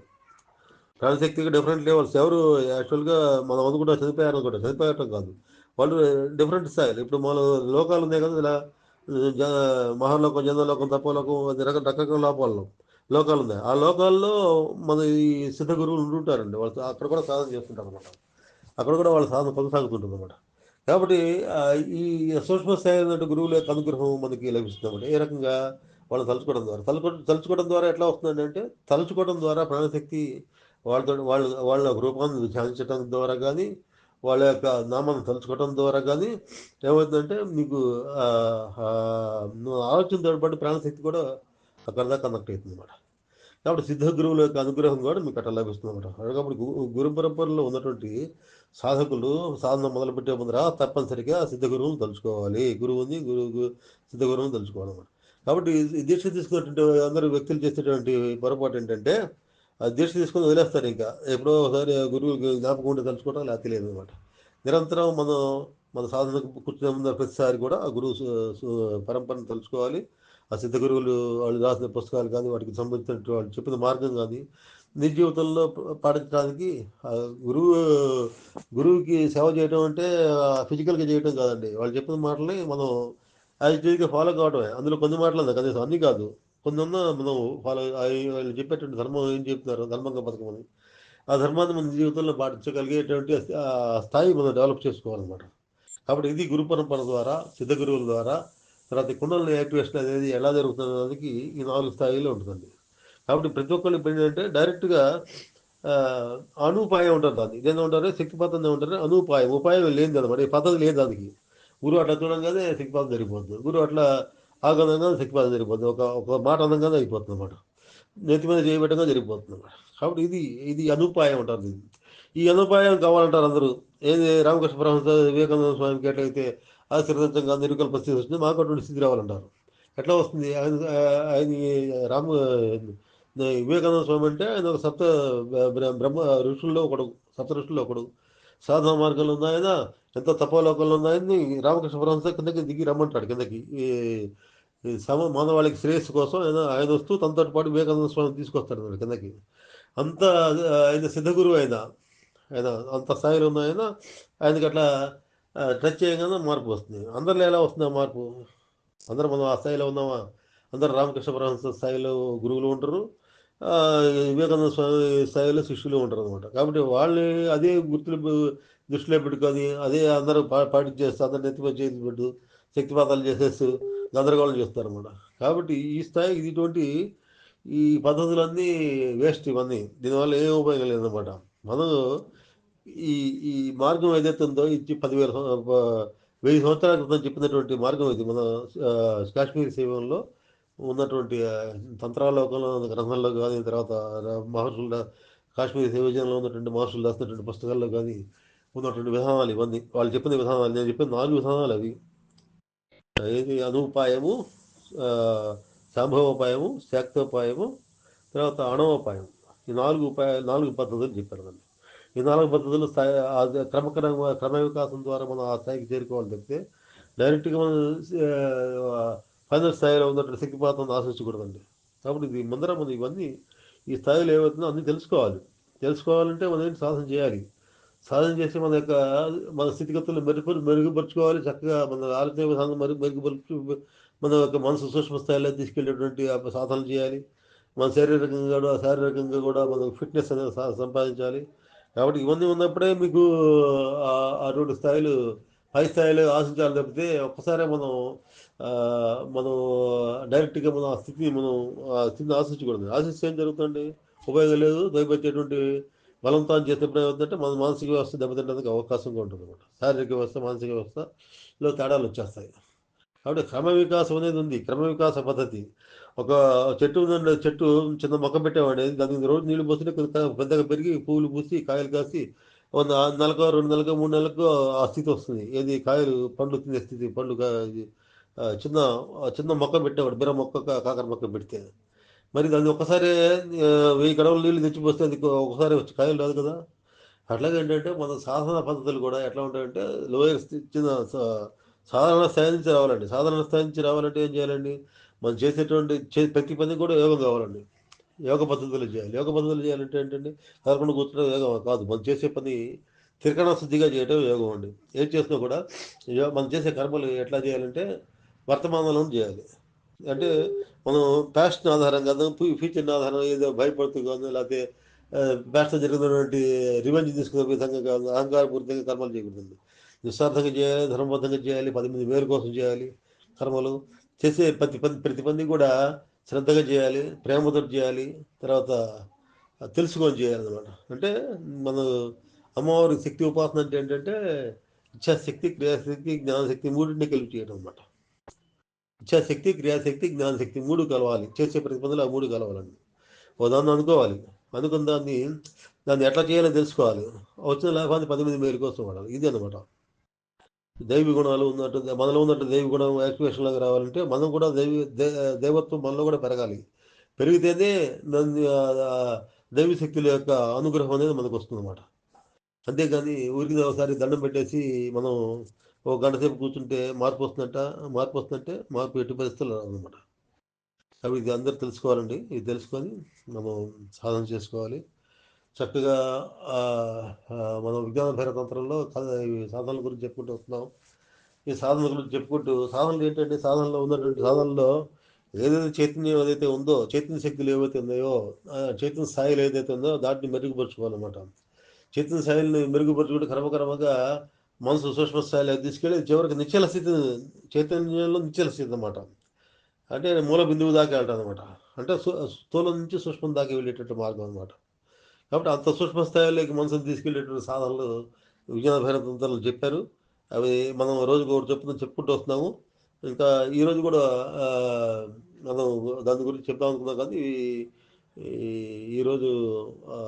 ప్రాణశక్తికి డిఫరెంట్ లెవెల్స్. ఎవరు యాక్చువల్గా మనం అనుకుంటా చనిపోయారు అనుకుంటా, చనిపోయటం కాదు. వాళ్ళు డిఫరెంట్ స్థాయిలు. ఇప్పుడు మన లోకాలు ఉన్నాయి కదా, ఇలా జ మహాలోకం, జనలోకం, తపోలోకం, అది రకరకాల లోకాలు ఉన్నాయి. ఆ లోకాల్లో మన ఈ సిద్ధ గురువులు ఉంటుంటారండి. వాళ్ళు అక్కడ కూడా సాధన చేస్తుంటారు అనమాట. అక్కడ కూడా వాళ్ళ సాధన కొనసాగుతుంటుంది అనమాట. కాబట్టి ఈ సూక్ష్మ స్థాయి గురువుల యొక్క అనుగ్రహం మనకి లభిస్తుంది అనమాట. ఏ రకంగా వాళ్ళు తలుచుకోవడం ద్వారా ఎట్లా వస్తుందండి అంటే తలుచుకోవడం ద్వారా ప్రాణశక్తి వాళ్ళ ఒక రూపాన్ని ధ్యానించడం ద్వారా కానీ, వాళ్ళ యొక్క నామాన్ని తలుచుకోవడం ద్వారా కానీ ఏమవుతుందంటే మీకు ఆలోచనతో పాటు ప్రాణశక్తి కూడా అక్కడ దాకా కనెక్ట్ అవుతుంది అనమాట. కాబట్టి సిద్ధ గురువుల యొక్క అనుగ్రహం కూడా మీకు అట్లా లభిస్తుంది అనమాట. కాబట్టి గురు పరంపరలో ఉన్నటువంటి సాధకులు సాధన మొదలుపెట్టే ముందర తప్పనిసరిగా సిద్ధ గురువును తలుచుకోవాలి. సిద్ధ గురువును తలుచుకోవాలన్నమాట. కాబట్టి ఈ దీక్ష తీసుకున్నటువంటి అందరూ వ్యక్తులు చేసేటువంటి పొరపాటు ఏంటంటే ఆ దీక్ష తీసుకొని వదిలేస్తారు. ఇంకా ఎప్పుడో ఒకసారి గురువు జ్ఞాపకం ఉంటే తలుచుకోవడం లేకపోతే లేదు అనమాట. నిరంతరం మన సాధనకు కూర్చునే ముందర ప్రతిసారి కూడా ఆ గురువు పరంపరను తలుచుకోవాలి. ఆ సిద్ధ గురువులు వాళ్ళు రాసిన పుస్తకాలు కానీ, వాటికి సంబంధించినటువంటి వాళ్ళు చెప్పిన మార్గం కానీ నిజ జీవితంలో పాటించడానికి గురువు గురువుకి సేవ చేయడం అంటే ఫిజికల్గా చేయడం కాదండి. వాళ్ళు చెప్పిన మాటల్ని మనం యాజిటీగా ఫాలో కావడమే. అందులో కొన్ని మాటలు కనీసం అన్నీ కాదు, కొన్ని మనం ఫాలో వాళ్ళు చెప్పేటువంటి ధర్మం ఏం చెప్తున్నారు, ధర్మంగా బతకమని ఆ ధర్మాన్ని మన జీవితంలో పాటించగలిగేటువంటి స్థాయి మనం డెవలప్ చేసుకోవాలన్నమాట. కాబట్టి ఇది గురు పరంపర ద్వారా, సిద్ధ గురువుల ద్వారా, తర్వాత కుండలిని యాక్టివేషన్ అనేది ఎలా జరుగుతుంది దానికి ఈ 4 స్థాయిలో ఉంటుందండి. కాబట్టి ప్రతి ఒక్కళ్ళు ఇప్పుడు ఏంటంటే డైరెక్ట్గా అనుపాయం ఉంటుంది. దాన్ని ఇదేందో ఉంటారు, శక్తిపాతం ఉంటారు, అనుపాయం ఉపాయం లేదు అనమాట. ఈ పద్ధతి లేదు దానికి. గురువు అట్లా చూడంగానే శక్తిపాతం జరిగిపోతుంది, గురువు అట్లా ఆగనంగానే శక్తిపాతం జరిగిపోతుంది, ఒక మాట అనగానే అయిపోతుంది అనమాట, నెత్తి మీద చేయబెట్టగా జరిగిపోతుంది అనమాట. కాబట్టి ఇది అనుపాయం అంటారు దీన్ని. ఈ అనుపాయం కావాలంటారు అందరూ. ఏది రామకృష్ణ పరమహంస వివేకానంద స్వామికి ఎట్లయితే ఆశీర్వదించంగా నిర్వికల్ప స్థితి వస్తుంది, మాకు అటువంటి స్థితి రావాలంటారు. ఎట్లా వస్తుంది? ఆయన రామ వివేకానంద స్వామి అంటే ఆయన ఒక బ్రహ్మ ఋషుల్లో ఒకడు, సప్త ఋషుల్లో ఒకడు. సాధన మార్గంలో ఉన్న ఆయన, ఎంతో తపోలోకంలో ఉన్న ఆయన్ని రామకృష్ణ పరమహంస కిందకి దిగి రమ్మంటాడు కిందకి. ఈ మానవాళికి శ్రేయస్సు కోసం ఆయన వస్తూ తనతో పాటు వివేకానంద స్వామి తీసుకొస్తాడు కిందకి. అంత ఆయన సిద్ధగురువు ఆయన అంత స్థాయిలో ఉన్న ఆయనకి అట్లా టచ్ చేయగానే మార్పు వస్తుంది. అందరిలో ఎలా వస్తుంది ఆ మార్పు? అందరూ మనం ఆ స్థాయిలో ఉన్నామా? అందరూ రామకృష్ణ పరమహంస స్థాయిలో గురువులు ఉంటారు, వివేకానంద స్వామి స్థాయిలో శిష్యులు ఉంటారు అనమాట. కాబట్టి వాళ్ళని అదే గుర్తులు దృష్టిలో పెట్టుకొని అదే అందరూ పాటించేస్తూ అందరు నెత్తిపై చేసి పెట్టు శక్తిపాతాలు చేసేస్తూ గందరగోళం చేస్తారన్నమాట. కాబట్టి ఈ స్థాయి ఇటువంటి ఈ పద్ధతులన్నీ వేస్ట్, ఇవన్నీ దీనివల్ల ఏం ఉపయోగం లేదన్నమాట. మనం ఈ ఈ మార్గం ఏదైతే ఉందో ఇది 10,000 సంవత్సరాల క్రితం చెప్పినటువంటి మార్గం ఇది. మన కాశ్మీర్ సేవంలో ఉన్నటువంటి తంత్రాలోకంలో గ్రంథంలో కానీ, తర్వాత మహర్షుల కాశ్మీర్ సేవజనంలో ఉన్నటువంటి మహర్షులు రాసినటువంటి పుస్తకాల్లో కానీ ఉన్నటువంటి విధానాలు ఇవన్నీ. వాళ్ళు చెప్పిన విధానాలు, నేను చెప్పిన 4 విధానాలు అవి. ఏది అనుపాయము, సంభవోపాయము, శాక్తోపాయము, తర్వాత అణవోపాయం. ఈ 4 పద్ధతులు చెప్పారు వాళ్ళు. ఈ 4 పద్ధతులు క్రమ వికాసం ద్వారా మనం ఆ స్థాయికి చేరుకోవాలి తప్పితే డైరెక్ట్గా మనం ఫైనల్ స్థాయిలో ఉన్నటువంటి శక్తిపాతం ఆశించకూడదండి. కాబట్టి ఇది ముందర మనం ఇవన్నీ ఈ స్థాయిలో ఏమవుతుందో అన్నీ తెలుసుకోవాలంటే మనం ఏంటి సాధన చేయాలి. సాధన చేసి మన స్థితిగతులు మెరుగుపరుచుకోవాలి. చక్కగా మన ఆలోచన విధానం మెరుగుపరుచు మన యొక్క మనసు సూక్ష్మ స్థాయిలో తీసుకెళ్ళేటువంటి సాధనలు చేయాలి. మన శారీరకంగా కూడా మనం ఫిట్నెస్ అనేది సంపాదించాలి. కాబట్టి ఇవన్నీ ఉన్నప్పుడే మీకు అటువంటి స్థాయిలు, పై స్థాయిలో ఆశించాలి తప్పితే ఒక్కసారే మనం డైరెక్ట్గా మనం ఆ స్థితిని ఆశించకూడదు. ఆశిస్తే ఏం జరుగుతుంది? ఉపయోగం లేదు. దయపచ్చేటువంటి బలవంతం చేసినప్పుడు ఏమవుతుందంటే మన మానసిక వ్యవస్థ దెబ్బతింటడానికి అవకాశంగా ఉంటుంది అనమాట. శారీరక వ్యవస్థ, మానసిక వ్యవస్థలో తేడాలు వచ్చేస్తాయి. కాబట్టి క్రమ వికాసం అనేది ఉంది, క్రమ వికాస పద్ధతి. ఒక చెట్టు ఉందండి, చెట్టు చిన్న మొక్క పెట్టేవాడి, దానికి రోజు నీళ్లు పోస్తుంటే పెద్దగా పెరిగి పువ్వులు పూసి కాయలు కాసి నెలకో 2 నెలలకో 3 నెలలకో ఆ స్థితి వస్తుంది. ఏది కాయలు పండ్లు తినే స్థితి. చిన్న చిన్న మొక్క పెట్టేవాడు, బిర మొక్క, కాకర మొక్క పెడితే మరి దాన్ని ఒక్కసారి 1000 గడవలు నీళ్లు తెచ్చిపోస్తే అది ఒకసారి వచ్చి కాయలు రాదు కదా. అట్లాగే ఏంటంటే మన సాధన పద్ధతులు కూడా ఎట్లా ఉంటాయంటే లోయర్ చిన్న సాధారణ స్థాయి నుంచి రావాలండి. సాధారణ స్థాయి నుంచి రావాలంటే ఏం చేయాలండి? మనం చేసేటువంటి ప్రతి పని కూడా యోగం కావాలండి. యోగ పద్ధతులు చేయాలి. యోగ పద్ధతులు చేయాలంటే ఏంటండి? కదలకుండా కూర్చోడం యోగం కాదు. మనం చేసే పని త్రికరణ శుద్ధిగా చేయడం యోగం అండి. ఏం చేసినా కూడా మనం చేసే కర్మలు ఎట్లా చేయాలంటే వర్తమానంలో చేయాలి. అంటే మనం ప్యాషన్ ఆధారంగా కాదు, ఫ్యూచర్ ఆధారం ఏదో భయపడుతూ కాదు, లేకపోతే ప్యాషన్ జరిగినటువంటి రివెంజ్ తీసుకునే విధంగా కాదు, అహంకారపూరితంగా కర్మలు చేయకూడదండి. నిస్వార్థంగా చేయాలి, ధర్మబద్ధంగా చేయాలి, 10 మంది మేలు కోసం చేయాలి కర్మలు. చేసే ప్రతి పని కూడా శ్రద్ధగా చేయాలి, ప్రేమతో చేయాలి. తర్వాత అది తెలుసుకొని చేయాలన్నమాట. అంటే మన అమ్మవారి శక్తి ఉపాసన అంటే ఏంటంటే ఇచ్ఛాశక్తి, క్రియాశక్తి, జ్ఞానశక్తి మూడింటిని కలిపి చేయడం అనమాట. ఇచ్ఛాశక్తి, క్రియాశక్తి, జ్ఞానశక్తి మూడు కలవాలి. చేసే ప్రతి పనిలో ఆ మూడు కలవాలండి. ఓ దాన్ని అనుకోవాలి. అనుకున్న దాన్ని ఎట్లా చేయాలో తెలుసుకోవాలి. వచ్చిన లాభాన్ని 10 మంది మేలు కోసం వాడాలి. ఇది అనమాట. దైవ గుణాలు ఉన్నట్టు మనలో ఉన్నట్టు దైవ గుణం యాక్టివేషన్ లాగా రావాలంటే మనం కూడా దైవత్వం మనలో కూడా పెరగాలి. పెరిగితేనే దాన్ని దైవ శక్తుల యొక్క అనుగ్రహం అనేది మనకు వస్తుందన్నమాట. అంతేగాని ఊరికి ఒకసారి దండం పెట్టేసి మనం ఒక గంట సేపు కూర్చుంటే మార్పు వస్తుందంటే మార్పు ఎట్టి పరిస్థితుల్లో రాదన్నమాట. కాబట్టి ఇది అందరూ తెలుసుకోవాలండి. ఇది తెలుసుకొని మనం సాధన చేసుకోవాలి. చక్కగా ఆ, మనం విజ్ఞాన భైరతంత్రంలో ఈ సాధనల గురించి చెప్పుకుంటూ వస్తున్నాం. ఈ సాధనల గురించి చెప్పుకుంటూ సాధనలు ఏంటంటే సాధనలో ఉన్నటువంటి సాధనలో ఏదైతే చైతన్యం ఏదైతే ఉందో చైతన్య శక్తులు ఏవైతే ఉన్నాయో చైతన్య స్థాయిలు ఏదైతే ఉందో దాటిని మెరుగుపరుచుకోవాలన్నమాట. చైతన్య స్థాయిని మెరుగుపరుచుకుంటే క్రమక్రమంగా మనసు సూక్ష్మ స్థాయిలో తీసుకెళ్ళి చివరికి నిశ్చల స్థితి, చైతన్యంలో నిశ్చల స్థితి అన్నమాట. అంటే మూల బిందువు దాకా వెళ్తాం అనమాట. అంటే స్థూలం నుంచి సూక్ష్మం దాకా వెళ్ళేటట్టు మార్గం అనమాట. కాబట్టి అంత సూక్ష్మ స్థాయిలోకి మనసును తీసుకెళ్ళేటువంటి సాధనలు విజ్ఞాన భైరతంత్రాలు చెప్పారు. అవి మనం రోజుకు ఒకటి చెప్పుకుంటూ వస్తున్నాము. ఇంకా ఈరోజు కూడా ఆ, మనం దాని గురించి చెప్దాం అనుకున్నాం. కానీ ఈరోజు ఆ,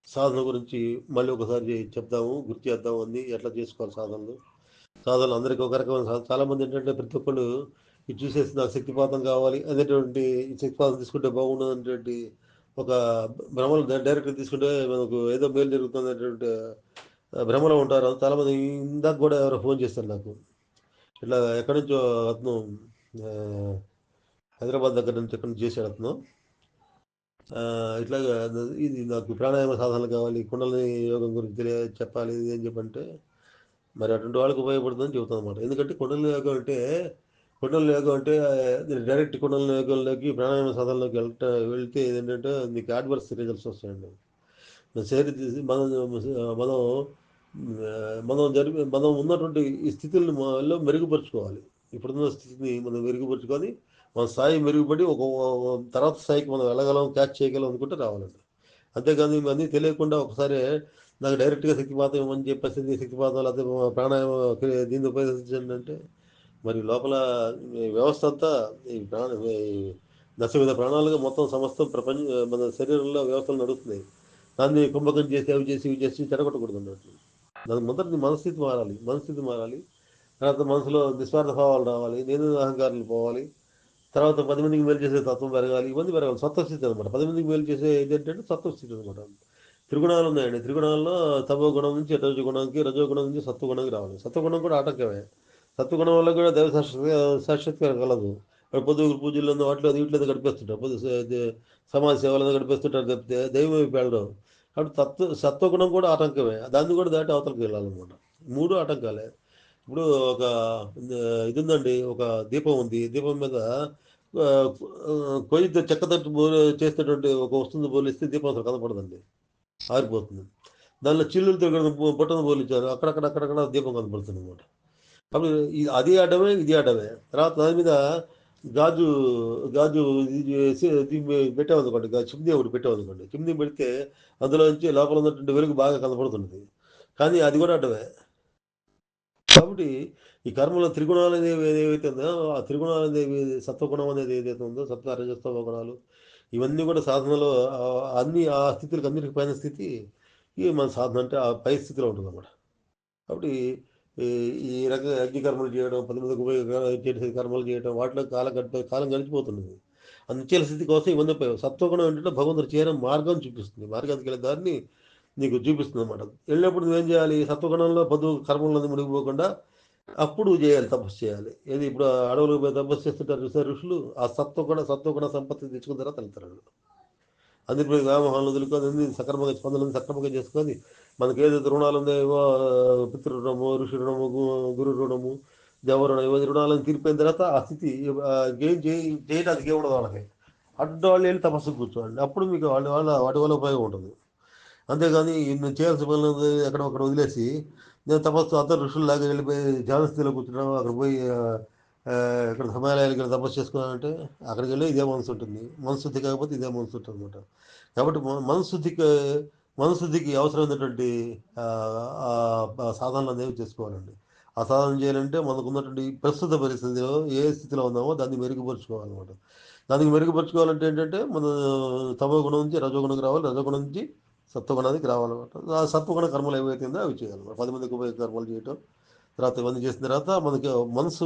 సాధన గురించి మళ్ళీ ఒకసారి చెప్దాము, గుర్తు చేద్దాము అన్ని ఎట్లా చేసుకోవాలి సాధనలు అందరికీ ఒక రకమైన చాలామంది ఏంటంటే ప్రతి ఒక్కళ్ళు ఇది చూసేసి నాకు శక్తిపాతం కావాలి అనేటువంటి శక్తిపాతం తీసుకుంటే బాగుండదు అనేటువంటి ఒక భ్రమలు డైరెక్ట్గా తీసుకుంటే మనకు ఏదో మేలు జరుగుతుంది అనేటువంటి భ్రమలో ఉంటారు. చాలామంది ఇందాక కూడా ఎవరో ఫోన్ చేస్తారు నాకు, ఇట్లా ఎక్కడి నుంచో అతను ఆ, హైదరాబాద్ దగ్గర నుంచి ఎక్కడి నుంచి చేశాడు అతను. ఇట్లాగా ఇది నాకు ప్రాణాయామ సాధనలు కావాలి, కుండలిని యోగం గురించి చెప్పాలి ఇది అని చెప్పంటే మరి అటువంటి వాళ్ళకి ఉపయోగపడుతుందని చెబుతాను అనమాట. ఎందుకంటే కుండలిని యోగం అంటే డైరెక్ట్ కుండలిని యోగంలోకి ప్రాణాయామ సాధనలోకి వెళ్తే ఏంటంటే మీకు అడ్వర్స్ రిజల్ట్స్ వస్తాయండి. శరీర మనం మనం మనం ఉన్నటువంటి ఈ స్థితులను మనలో మెరుగుపరుచుకోవాలి. ఇప్పుడున్న స్థితిని మనం మెరుగుపరుచుకొని మన స్థాయి మెరుగుపడి ఒక తర్వాత స్థాయికి మనం వెళ్ళగలం, క్యాచ్ చేయగలం అనుకుంటే రావాలండి. అంతేకాని ఇవన్నీ తెలియకుండా ఒకసారి నాకు డైరెక్ట్గా శక్తిపాతం ఇవ్వమని చెప్పేసి శక్తిపాతం లేకపోతే ప్రాణాయామ దీన్ని ఉపయోగించండి అంటే మరి లోపల ఈ వ్యవస్థ అంతా ఈ దశవిధ ప్రాణాలుగా మొత్తం సమస్తం మన శరీరంలో వ్యవస్థలు నడుస్తున్నాయి. దాన్ని కుంభకం చేసి అవి చేసి ఇవి చేసి చెడగొట్టకూడదు అన్నట్టు. దాని మొదటి మనస్థితి మారాలి. తర్వాత మనసులో నిస్వార్థ భావాలు రావాలి, నేను అహంకారాలు పోవాలి. తర్వాత 10 మందికి మేలు చేసే తత్వం పెరగాలి, ఇవన్నీ పెరగాలి. సత్వస్థితి అనమాట. 10 మందికి మేలు చేసే ఏంటంటే సత్వస్థితి అనమాట. త్రిగుణాలు ఉన్నాయండి. త్రిగుణాల్లో తమో గుణం నుంచి రజో గుణంకి, రజో గుణం నుంచి సత్వగుణంకి రావాలి. సత్వగుణం కూడా ఆటంకమే. సత్వగుణం వల్ల కూడా దైవ సాక్షాత్కారం కలదు. పొద్దుగురు పూజల్లో వాటిలో వీటిలో గడిపేస్తుంటారు, సమాజ సేవలను గడిపేస్తుంటారు తప్పితే దైవం వైపు వెళ్ళడం. కాబట్టి సత్వగుణం కూడా ఆటంకమే. దాన్ని కూడా దాటి అవతలకి వెళ్ళాలన్నమాట. మూడు ఆటంకాలే. ఇప్పుడు ఒక ఇది ఉందండి, ఒక దీపం ఉంది. దీపం మీద కొయ్యితో చెక్కతట్టు చేసేటువంటి ఒక వస్తువుని పోలిస్తే దీపం అసలు కనపడదండి, ఆరిపోతుంది. దానిలో చిల్లులతో బొట్టను పోలించారు, అక్కడక్కడ దీపం కనపడుతుంది అనమాట. అప్పుడు అది ఆడమే ఇది ఆడమే. తర్వాత దాని మీద గాజు గాజు ఇది పెట్టామనుకోండి, చిమ్నీ ఒకటి పెట్టామనుకోండి. చిమ్నీ పెడితే అందులో నుంచి లోపల ఉన్నటువంటి వెలుగు బాగా కనపడుతున్నది, కానీ అది కూడా అడ్డమే. కాబట్టి ఈ కర్మలో త్రిగుణాలు అనేవి ఏదైతే ఉందో ఆ త్రిగుణాలు అనేవి సత్వగుణం అనేది ఏదైతే ఉందో సత్వ రజస్తమ గుణాలు ఇవన్నీ కూడా సాధనలో అన్ని ఆ స్థితులకు అన్నిటికి పైన స్థితి ఈ మన సాధన అంటే ఆ పై స్థితిలో ఉంటుంది అన్నమాట. కాబట్టి ఈ ఈ రకంగా అగ్ని కర్మలు చేయడం, 10 మందికి చేసే కర్మలు చేయడం, వాటిలో కాలం గడిచిపోతున్నది. ఆ నిశ్చల స్థితి కోసం ఇవన్నీ సత్వగుణం ఏంటంటే భగవంతుడు చేయడం మార్గం చూపిస్తుంది, మార్గానికి వెళ్ళే దారిని నీకు చూపిస్తుంది అనమాట. వెళ్ళినప్పుడు నువ్వేం చేయాలి? సత్వగుణంలో కర్మలను మునిగిపోకుండా అప్పుడు చేయాలి, తపస్సు చేయాలి. ఏది ఇప్పుడు అడవులకు పోయి తపస్సు చేస్తుంటారు చూసారు ఋషులు, ఆ సత్వగుణ సంపత్తి తెచ్చుకున్న తర్వాత వెళ్తారు. అందుకు వ్యామోహాలను వదులుకొని అన్ని సక్రమంగా స్పందనలు సక్రమంగా చేసుకొని మనకి ఏదైతే రుణాలు ఉన్నాయో పితృ రుణము, ఋషి రుణము, గురు రుణము, దేవ రుణం, ఇవన్నీ రుణాలను తీరిపోయిన తర్వాత ఆ స్థితి చేయడానికి ఏముండదు వాళ్ళకి. అడ్డు వాళ్ళు వెళ్ళి తపస్సు కూర్చోండి, అప్పుడు మీకు వాటి వల్ల ఉపయోగం ఉంటుంది. అంతేగాని నేను చేయాల్సిన పనులు అక్కడ వదిలేసి నేను తపస్సు అందరు ఋషుల్లాగా వెళ్ళిపోయి ధ్యాన స్థితిలో కూర్చున్నాము, అక్కడ పోయి ఇక్కడ హిమాలయాలు ఇక్కడ తపస్సు చేసుకోవాలంటే అక్కడికి వెళ్ళి ఇదే మనసు ఉంటుంది. మనశుద్ధి కాకపోతే ఇదే మనసు ఉంటుంది అనమాట. కాబట్టి మనశుద్ధికి అవసరమైనటువంటి ఆ, ఆ, సాధనలు అనేవి చేసుకోవాలండి. ఆ సాధన చేయాలంటే మనకున్నటువంటి ప్రస్తుత పరిస్థితిలో ఏ స్థితిలో ఉన్నామో దాన్ని మెరుగుపరుచుకోవాలన్నమాట. దానికి మెరుగుపరుచుకోవాలంటే ఏంటంటే మన తమో గుణం నుంచి రజోగుణంకి రావాలి, రజోగుణం నుంచి సత్వగుణానికి రావాలన్నమాట. ఆ సత్వగుణ కర్మలు ఏవైతే ఉందో అవి చేయాలన్నమాట. 10 మందికి ఉపయోగ కర్మలు చేయటం, తర్వాత ఇవన్నీ చేసిన తర్వాత మనకి మనసు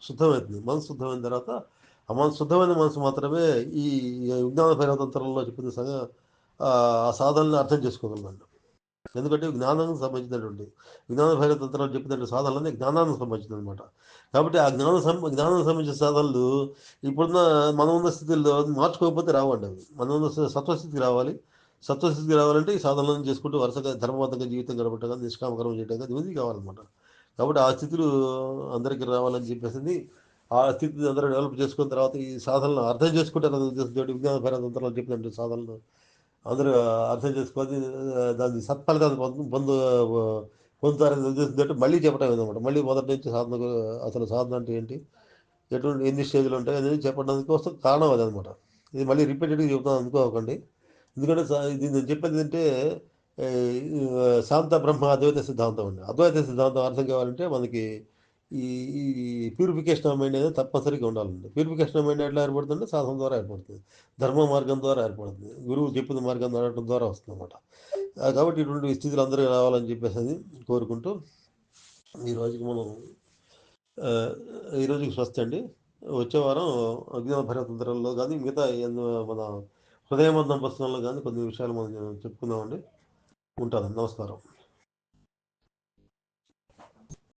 శుద్ధమవుతుంది. మనసు శుద్ధమైన తర్వాత ఆ మనసు శుద్ధమైన మనసు మాత్రమే ఈ విజ్ఞాన భైరవతంత్రంలో చెప్పిన ఆ సాధనని అర్థం చేసుకోగలమండి. ఎందుకంటే జ్ఞానానికి సంబంధించినటువంటి విజ్ఞాన భైరవతంత్రాలు చెప్పినటువంటి సాధనలన్నీ జ్ఞానానికి సంబంధించింది అనమాట. కాబట్టి ఆ జ్ఞానానికి సంబంధించిన సాధనలు ఇప్పుడున్న మనం ఉన్న స్థితిలో మార్చుకోకపోతే రావండి అవి. మనం ఉన్న సత్వస్థితికి రావాలి. సత్వస్థితికి రావాలంటే ఈ సాధనలను చేసుకుంటూ వరుసగా ధర్మబద్ధంగా జీవితం గడపటం, నిష్కామకర్మ చేయటం ఇవన్నీ కావాలన్నమాట. కాబట్టి ఆ స్థితులు అందరికీ రావాలని చెప్పేసి ఆ స్థితిని అందరూ డెవలప్ చేసుకున్న తర్వాత ఈ సాధనలు అర్థం చేసుకుంటారనే ఉద్దేశంతో విజ్ఞాన భైరవతంత్రాలు చెప్పినటువంటి సాధనలు అందరూ అర్థం చేసుకొని దాన్ని సత్ఫలితాన్ని పొందుతారనే ఉద్దేశంతో మళ్ళీ చెప్పడం అనమాట. మళ్ళీ మొదటి నుంచి సాధన అసలు సాధన అంటే ఏంటి, ఎన్ని స్టేజ్లు ఉంటాయి అనేది చెప్పడానికి కోసం కారణం అదనమాట. ఇది మళ్ళీ రిపీటెడ్గా చెబుతాను అనుకోకండి. ఎందుకంటే ఇది నేను చెప్పేది ఏంటంటే శాంత బ్రహ్మ అద్వైత సిద్ధాంతం అండి. అద్వైత సిద్ధాంతం అర్థం కావాలంటే మనకి ఈ ఈ ప్యూరిఫికేషన్ ఆఫ్ మైండ్ అనేది తప్పనిసరిగా ఉండాలండి. ప్యూరిఫికేషన్ ఆఫ్ మైండ్ ఎట్లా ఏర్పడుతుందంటే సాధన ద్వారా ఏర్పడుతుంది, ధర్మ మార్గం ద్వారా ఏర్పడుతుంది, గురువు చెప్పిన మార్గం నడవడం ద్వారా వస్తుంది అనమాట. కాబట్టి ఇటువంటి స్థితులు అందరూ రావాలని చెప్పేసి అని కోరుకుంటూ ఈ రోజుకి మనం ఆ, ఈ రోజుకి స్వస్తి అండి. వచ్చే వారం అజ్ఞాన భైరవతంత్రంలో కానీ మిగతా మన హృదయబంధం పుస్తకంలో కానీ కొన్ని విషయాలు మనం చెప్పుకుందామండి. ఉంటాను. నమస్కారం.